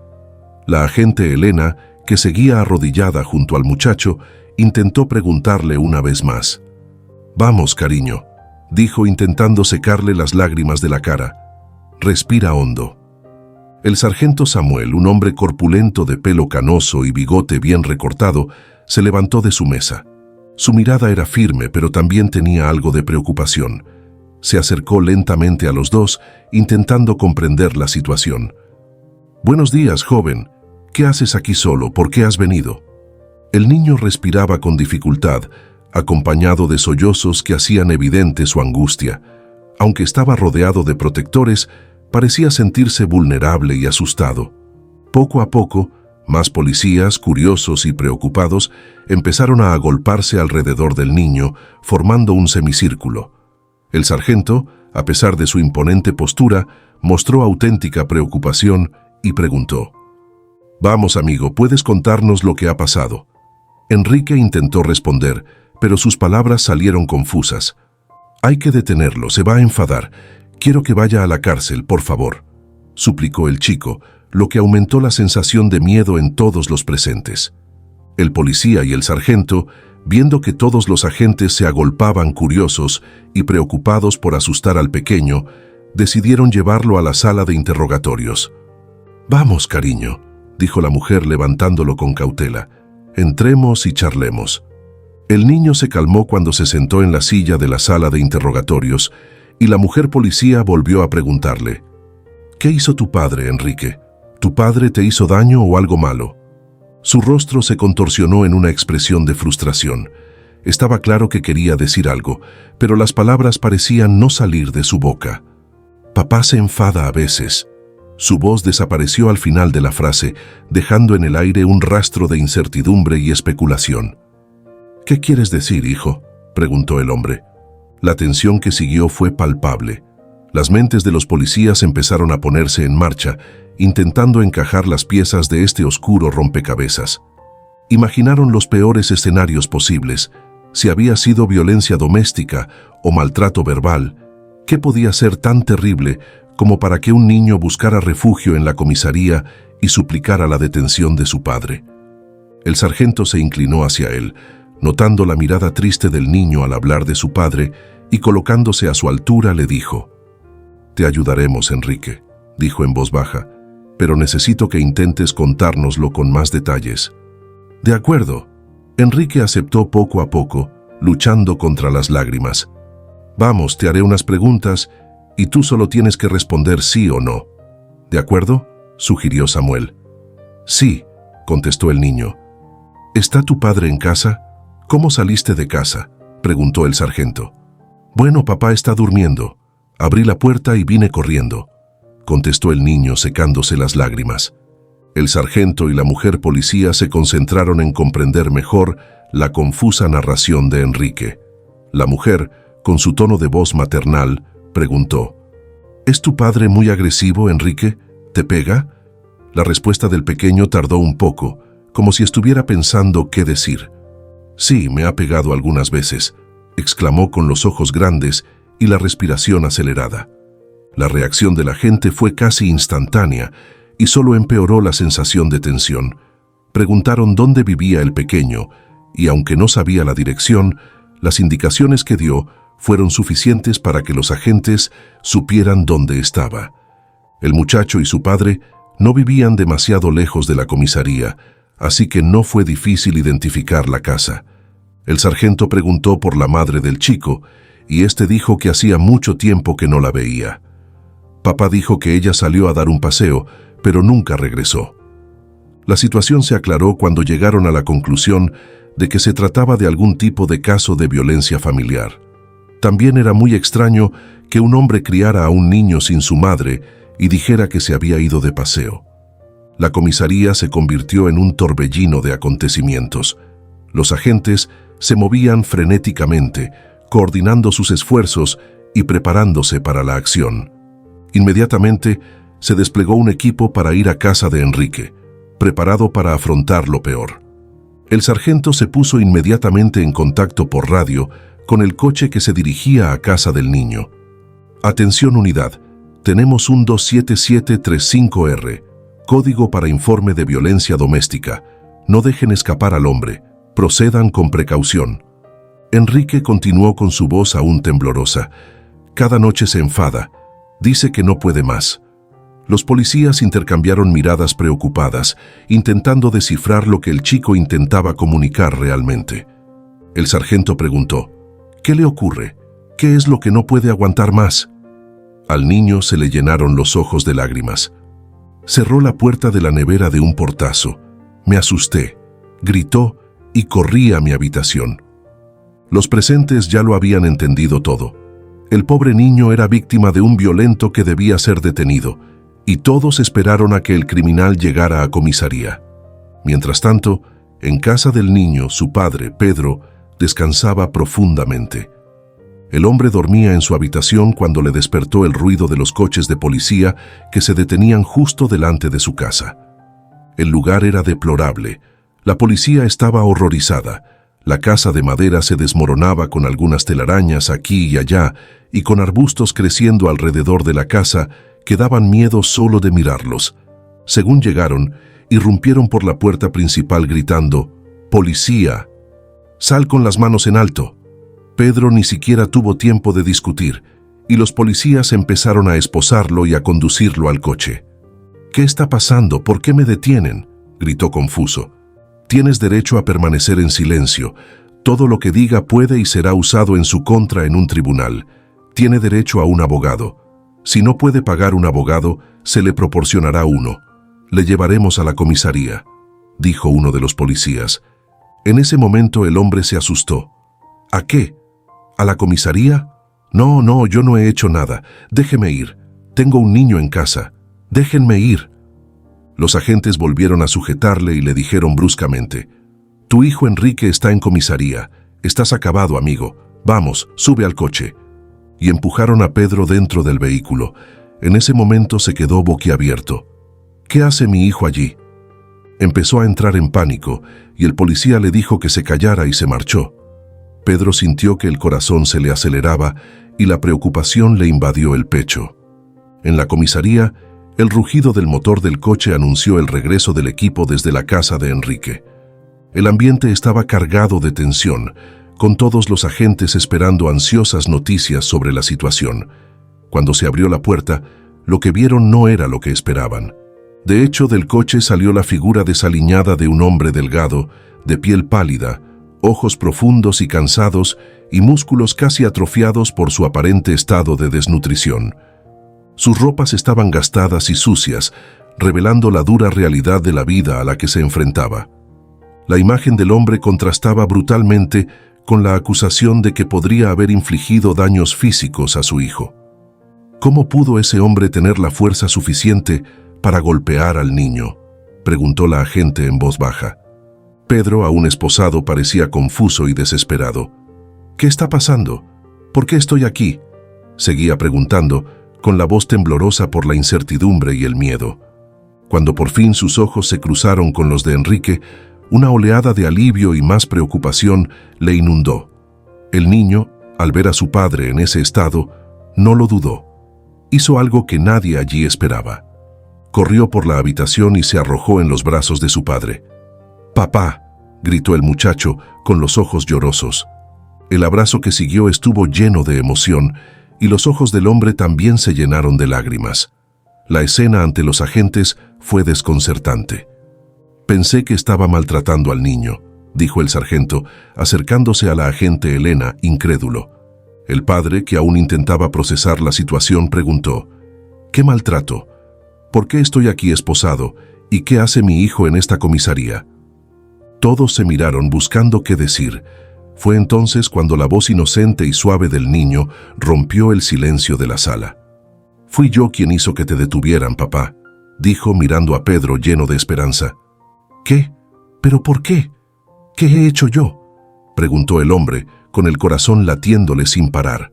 [SPEAKER 1] La agente Elena, que seguía arrodillada junto al muchacho, intentó preguntarle una vez más. «Vamos, cariño», dijo intentando secarle las lágrimas de la cara. «Respira hondo». El sargento Samuel, un hombre corpulento de pelo canoso y bigote bien recortado, se levantó de su mesa. Su mirada era firme, pero también tenía algo de preocupación. Se acercó lentamente a los dos, intentando comprender la situación. «Buenos días, joven. ¿Qué haces aquí solo? ¿Por qué has venido?» El niño respiraba con dificultad, acompañado de sollozos que hacían evidente su angustia. Aunque estaba rodeado de protectores, parecía sentirse vulnerable y asustado. Poco a poco, más policías, curiosos y preocupados, empezaron a agolparse alrededor del niño, formando un semicírculo. El sargento, a pesar de su imponente postura, mostró auténtica preocupación y preguntó: «Vamos, amigo, ¿puedes contarnos lo que ha pasado?» Enrique intentó responder, pero sus palabras salieron confusas. «Hay que detenerlo, se va a enfadar. Quiero que vaya a la cárcel, por favor», suplicó el chico, lo que aumentó la sensación de miedo en todos los presentes. El policía y el sargento, viendo que todos los agentes se agolpaban curiosos y preocupados por asustar al pequeño, decidieron llevarlo a la sala de interrogatorios. «Vamos, cariño», dijo la mujer levantándolo con cautela. «Entremos y charlemos». El niño se calmó cuando se sentó en la silla de la sala de interrogatorios y la mujer policía volvió a preguntarle: «¿Qué hizo tu padre, Enrique? ¿Tu padre te hizo daño o algo malo?» Su rostro se contorsionó en una expresión de frustración. Estaba claro que quería decir algo, pero las palabras parecían no salir de su boca. «Papá se enfada a veces». Su voz desapareció al final de la frase, dejando en el aire un rastro de incertidumbre y especulación. «¿Qué quieres decir, hijo?», preguntó el hombre. La tensión que siguió fue palpable. Las mentes de los policías empezaron a ponerse en marcha, intentando encajar las piezas de este oscuro rompecabezas. Imaginaron los peores escenarios posibles. Si había sido violencia doméstica o maltrato verbal, ¿qué podía ser tan terrible como para que un niño buscara refugio en la comisaría y suplicara la detención de su padre? El sargento se inclinó hacia él, notando la mirada triste del niño al hablar de su padre, y colocándose a su altura le dijo: «Te ayudaremos, Enrique», dijo en voz baja, «pero necesito que intentes contárnoslo con más detalles». «De acuerdo». Enrique aceptó poco a poco, luchando contra las lágrimas. «Vamos, te haré unas preguntas y tú solo tienes que responder sí o no». «¿De acuerdo?», sugirió Samuel. «Sí», contestó el niño. «¿Está tu padre en casa? ¿Cómo saliste de casa?», preguntó el sargento. «Bueno, papá está durmiendo. Abrí la puerta y vine corriendo», contestó el niño secándose las lágrimas. El sargento y la mujer policía se concentraron en comprender mejor la confusa narración de Enrique. La mujer, con su tono de voz maternal, preguntó: «¿Es tu padre muy agresivo, Enrique? ¿Te pega?». La respuesta del pequeño tardó un poco, como si estuviera pensando qué decir. «Sí, me ha pegado algunas veces», exclamó con los ojos grandes y la respiración acelerada. La reacción de la gente fue casi instantánea y solo empeoró la sensación de tensión. Preguntaron dónde vivía el pequeño y aunque no sabía la dirección, las indicaciones que dio fueron suficientes para que los agentes supieran dónde estaba. El muchacho y su padre no vivían demasiado lejos de la comisaría, así que no fue difícil identificar la casa. El sargento preguntó por la madre del chico, y éste dijo que hacía mucho tiempo que no la veía. Papá dijo que ella salió a dar un paseo, pero nunca regresó. La situación se aclaró cuando llegaron a la conclusión de que se trataba de algún tipo de caso de violencia familiar. También era muy extraño que un hombre criara a un niño sin su madre y dijera que se había ido de paseo. La comisaría se convirtió en un torbellino de acontecimientos. Los agentes se movían frenéticamente, coordinando sus esfuerzos y preparándose para la acción. Inmediatamente se desplegó un equipo para ir a casa de Enrique, preparado para afrontar lo peor. El sargento se puso inmediatamente en contacto por radio con el coche que se dirigía a casa del niño. Atención unidad, tenemos un 27735R, código para informe de violencia doméstica. No dejen escapar al hombre, procedan con precaución. Enrique continuó con su voz aún temblorosa. Cada noche se enfada, dice que no puede más. Los policías intercambiaron miradas preocupadas, intentando descifrar lo que el chico intentaba comunicar realmente. El sargento preguntó, ¿qué le ocurre? ¿Qué es lo que no puede aguantar más? Al niño se le llenaron los ojos de lágrimas. Cerró la puerta de la nevera de un portazo. Me asusté, gritó y corrí a mi habitación. Los presentes ya lo habían entendido todo. El pobre niño era víctima de un violento que debía ser detenido, y todos esperaron a que el criminal llegara a comisaría. Mientras tanto, en casa del niño, su padre, Pedro, descansaba profundamente. El hombre dormía en su habitación cuando le despertó el ruido de los coches de policía que se detenían justo delante de su casa. El lugar era deplorable. La policía estaba horrorizada. La casa de madera se desmoronaba con algunas telarañas aquí y allá, y con arbustos creciendo alrededor de la casa que daban miedo solo de mirarlos. Según llegaron, irrumpieron por la puerta principal gritando, «¡Policía! ¡Sal con las manos en alto!». Pedro ni siquiera tuvo tiempo de discutir, y los policías empezaron a esposarlo y a conducirlo al coche. «¿Qué está pasando? ¿Por qué me detienen?», gritó confuso. «Tienes derecho a permanecer en silencio. Todo lo que diga puede y será usado en su contra en un tribunal. Tiene derecho a un abogado. Si no puede pagar un abogado, se le proporcionará uno. Le llevaremos a la comisaría», dijo uno de los policías. En ese momento el hombre se asustó. «¿A qué? ¿A la comisaría? No, yo no he hecho nada. Déjeme ir. Tengo un niño en casa. Déjenme ir». Los agentes volvieron a sujetarle y le dijeron bruscamente, «Tu hijo Enrique está en comisaría. Estás acabado, amigo. Vamos, sube al coche». Y empujaron a Pedro dentro del vehículo. En ese momento se quedó boquiabierto. «¿Qué hace mi hijo allí?». Empezó a entrar en pánico y el policía le dijo que se callara y se marchó. Pedro sintió que el corazón se le aceleraba y la preocupación le invadió el pecho. En la comisaría, el rugido del motor del coche anunció el regreso del equipo desde la casa de Enrique. El ambiente estaba cargado de tensión, con todos los agentes esperando ansiosas noticias sobre la situación. Cuando se abrió la puerta, lo que vieron no era lo que esperaban. De hecho, del coche salió la figura desaliñada de un hombre delgado, de piel pálida, ojos profundos y cansados y músculos casi atrofiados por su aparente estado de desnutrición. Sus ropas estaban gastadas y sucias, revelando la dura realidad de la vida a la que se enfrentaba. La imagen del hombre contrastaba brutalmente con la acusación de que podría haber infligido daños físicos a su hijo. ¿Cómo pudo ese hombre tener la fuerza suficiente para golpear al niño?, preguntó la agente en voz baja. Pedro, aún esposado, parecía confuso y desesperado. «¿Qué está pasando? ¿Por qué estoy aquí?», seguía preguntando, con la voz temblorosa por la incertidumbre y el miedo. Cuando por fin sus ojos se cruzaron con los de Enrique, una oleada de alivio y más preocupación le inundó. El niño, al ver a su padre en ese estado, no lo dudó. Hizo algo que nadie allí esperaba. Corrió por la habitación y se arrojó en los brazos de su padre. «Papá», gritó el muchacho con los ojos llorosos. El abrazo que siguió estuvo lleno de emoción y los ojos del hombre también se llenaron de lágrimas. La escena ante los agentes fue desconcertante. «Pensé que estaba maltratando al niño», dijo el sargento, acercándose a la agente Elena, incrédulo. El padre, que aún intentaba procesar la situación, preguntó: «¿Qué maltrato? ¿Por qué estoy aquí esposado? ¿Y qué hace mi hijo en esta comisaría?». Todos se miraron buscando qué decir. Fue entonces cuando la voz inocente y suave del niño rompió el silencio de la sala. «Fui yo quien hizo que te detuvieran, papá», dijo mirando a Pedro lleno de esperanza. «¿Qué? ¿Pero por qué? ¿Qué he hecho yo?», preguntó el hombre, con el corazón latiéndole sin parar.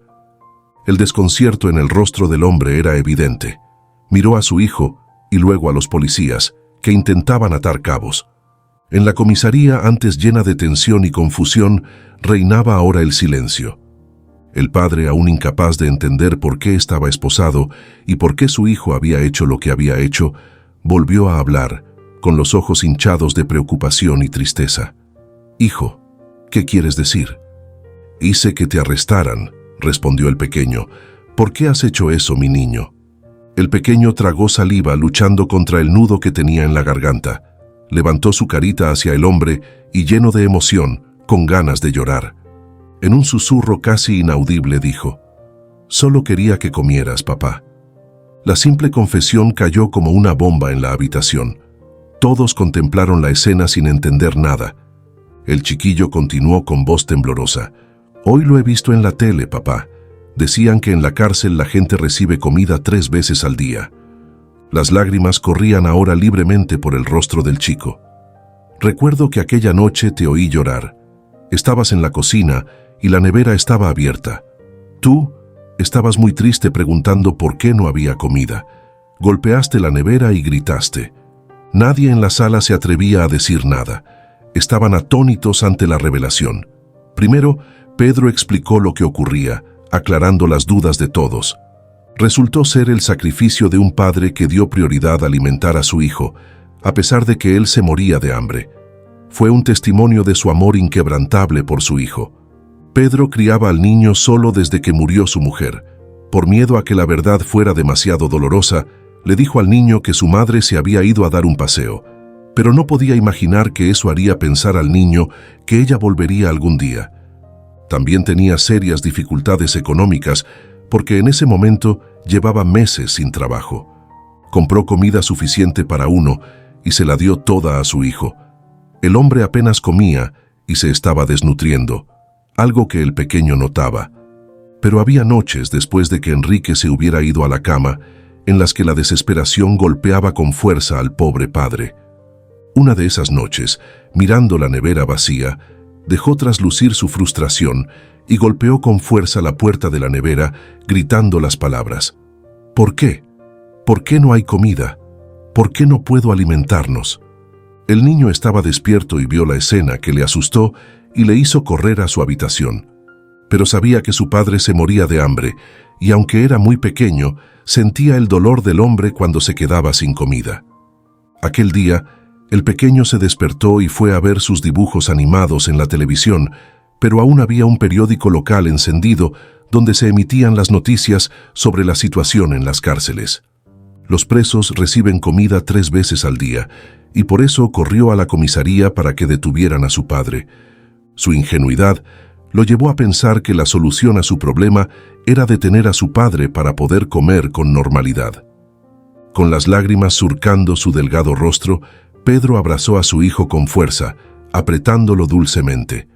[SPEAKER 1] El desconcierto en el rostro del hombre era evidente. Miró a su hijo y luego a los policías, que intentaban atar cabos. En la comisaría, antes llena de tensión y confusión, reinaba ahora el silencio. El padre, aún incapaz de entender por qué estaba esposado y por qué su hijo había hecho lo que había hecho, volvió a hablar, con los ojos hinchados de preocupación y tristeza. «Hijo, ¿qué quieres decir?». «Hice que te arrestaran», respondió el pequeño. «¿Por qué has hecho eso, mi niño?». El pequeño tragó saliva luchando contra el nudo que tenía en la garganta. Levantó su carita hacia el hombre y, lleno de emoción, con ganas de llorar. En un susurro casi inaudible dijo: «Solo quería que comieras, papá». La simple confesión cayó como una bomba en la habitación. Todos contemplaron la escena sin entender nada. El chiquillo continuó con voz temblorosa: «Hoy lo he visto en la tele, papá. Decían que en la cárcel la gente recibe comida 3 veces al día». Las lágrimas corrían ahora libremente por el rostro del chico. «Recuerdo que aquella noche te oí llorar. Estabas en la cocina y la nevera estaba abierta. Tú estabas muy triste preguntando por qué no había comida. Golpeaste la nevera y gritaste. Nadie en la sala se atrevía a decir nada. Estaban atónitos ante la revelación. Primero, Pedro explicó lo que ocurría, aclarando las dudas de todos. Resultó ser el sacrificio de un padre que dio prioridad a alimentar a su hijo, a pesar de que él se moría de hambre. Fue un testimonio de su amor inquebrantable por su hijo. Pedro criaba al niño solo desde que murió su mujer. Por miedo a que la verdad fuera demasiado dolorosa, le dijo al niño que su madre se había ido a dar un paseo, pero no podía imaginar que eso haría pensar al niño que ella volvería algún día. También tenía serias dificultades económicas, porque en ese momento llevaba meses sin trabajo. Compró comida suficiente para uno y se la dio toda a su hijo. El hombre apenas comía y se estaba desnutriendo, algo que el pequeño notaba. Pero había noches después de que Enrique se hubiera ido a la cama, en las que la desesperación golpeaba con fuerza al pobre padre. Una de esas noches, mirando la nevera vacía, dejó traslucir su frustración y golpeó con fuerza la puerta de la nevera, gritando las palabras: «¿Por qué? ¿Por qué no hay comida? ¿Por qué no puedo alimentarnos?». El niño estaba despierto y vio la escena, que le asustó y le hizo correr a su habitación. Pero sabía que su padre se moría de hambre, y aunque era muy pequeño, sentía el dolor del hombre cuando se quedaba sin comida. Aquel día, el pequeño se despertó y fue a ver sus dibujos animados en la televisión, pero aún había un periódico local encendido donde se emitían las noticias sobre la situación en las cárceles. Los presos reciben comida 3 veces al día, y por eso corrió a la comisaría para que detuvieran a su padre. Su ingenuidad lo llevó a pensar que la solución a su problema era detener a su padre para poder comer con normalidad. Con las lágrimas surcando su delgado rostro, Pedro abrazó a su hijo con fuerza, apretándolo dulcemente.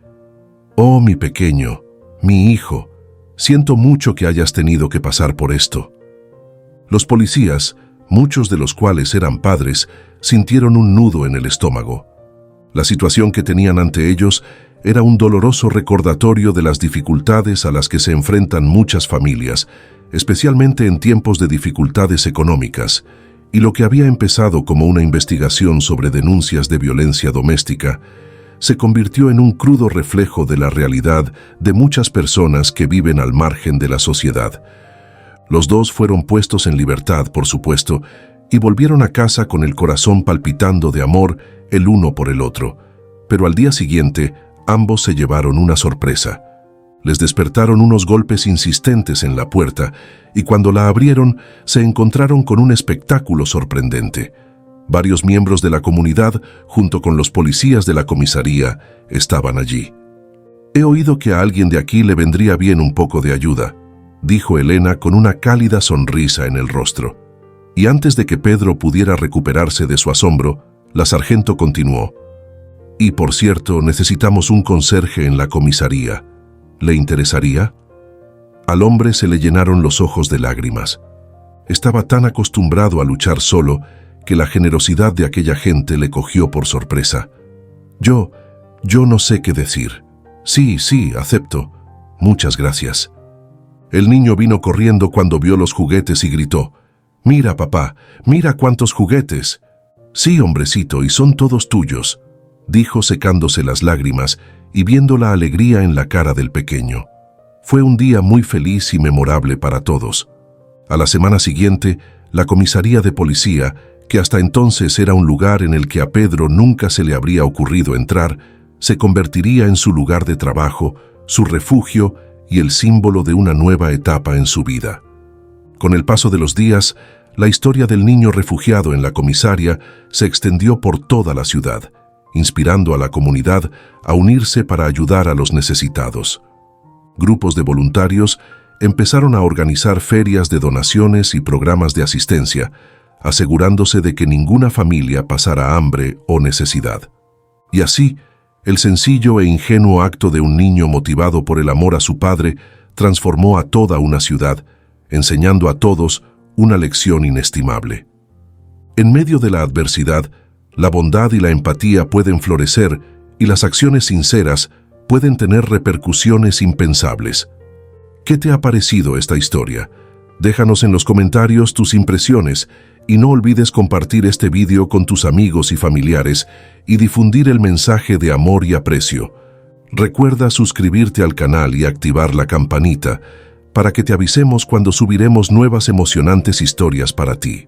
[SPEAKER 1] «Oh, mi pequeño, mi hijo, siento mucho que hayas tenido que pasar por esto». Los policías, muchos de los cuales eran padres, sintieron un nudo en el estómago. La situación que tenían ante ellos era un doloroso recordatorio de las dificultades a las que se enfrentan muchas familias, especialmente en tiempos de dificultades económicas, y lo que había empezado como una investigación sobre denuncias de violencia doméstica se convirtió en un crudo reflejo de la realidad de muchas personas que viven al margen de la sociedad. Los dos fueron puestos en libertad, por supuesto, y volvieron a casa con el corazón palpitando de amor el uno por el otro, Pero al día siguiente, ambos se llevaron una sorpresa. Les despertaron unos golpes insistentes en la puerta y cuando la abrieron se encontraron con un espectáculo sorprendente. Varios miembros de la comunidad, junto con los policías de la comisaría, estaban allí. «He oído que a alguien de aquí le vendría bien un poco de ayuda», dijo Elena con una cálida sonrisa en el rostro. Y antes de que Pedro pudiera recuperarse de su asombro, la sargento continuó. «Y por cierto, necesitamos un conserje en la comisaría. ¿Le interesaría?» Al hombre se le llenaron los ojos de lágrimas. Estaba tan acostumbrado a luchar solo que la generosidad de aquella gente le cogió por sorpresa. Yo no sé qué decir. Sí, acepto. Muchas gracias». El niño vino corriendo cuando vio los juguetes y gritó, «Mira, papá, mira cuántos juguetes». «Sí, hombrecito, y son todos tuyos», dijo secándose las lágrimas y viendo la alegría en la cara del pequeño. Fue un día muy feliz y memorable para todos. A la semana siguiente, la comisaría de policía, que hasta entonces era un lugar en el que a Pedro nunca se le habría ocurrido entrar, se convertiría en su lugar de trabajo, su refugio y el símbolo de una nueva etapa en su vida. Con el paso de los días, la historia del niño refugiado en la comisaria se extendió por toda la ciudad, inspirando a la comunidad a unirse para ayudar a los necesitados. Grupos de voluntarios empezaron a organizar ferias de donaciones y programas de asistencia, asegurándose de que ninguna familia pasara hambre o necesidad. Y así, el sencillo e ingenuo acto de un niño motivado por el amor a su padre transformó a toda una ciudad, enseñando a todos una lección inestimable. En medio de la adversidad, la bondad y la empatía pueden florecer y las acciones sinceras pueden tener repercusiones impensables. ¿Qué te ha parecido esta historia? Déjanos en los comentarios tus impresiones y no olvides compartir este vídeo con tus amigos y familiares y difundir el mensaje de amor y aprecio. Recuerda suscribirte al canal y activar la campanita para que te avisemos cuando subiremos nuevas emocionantes historias para ti.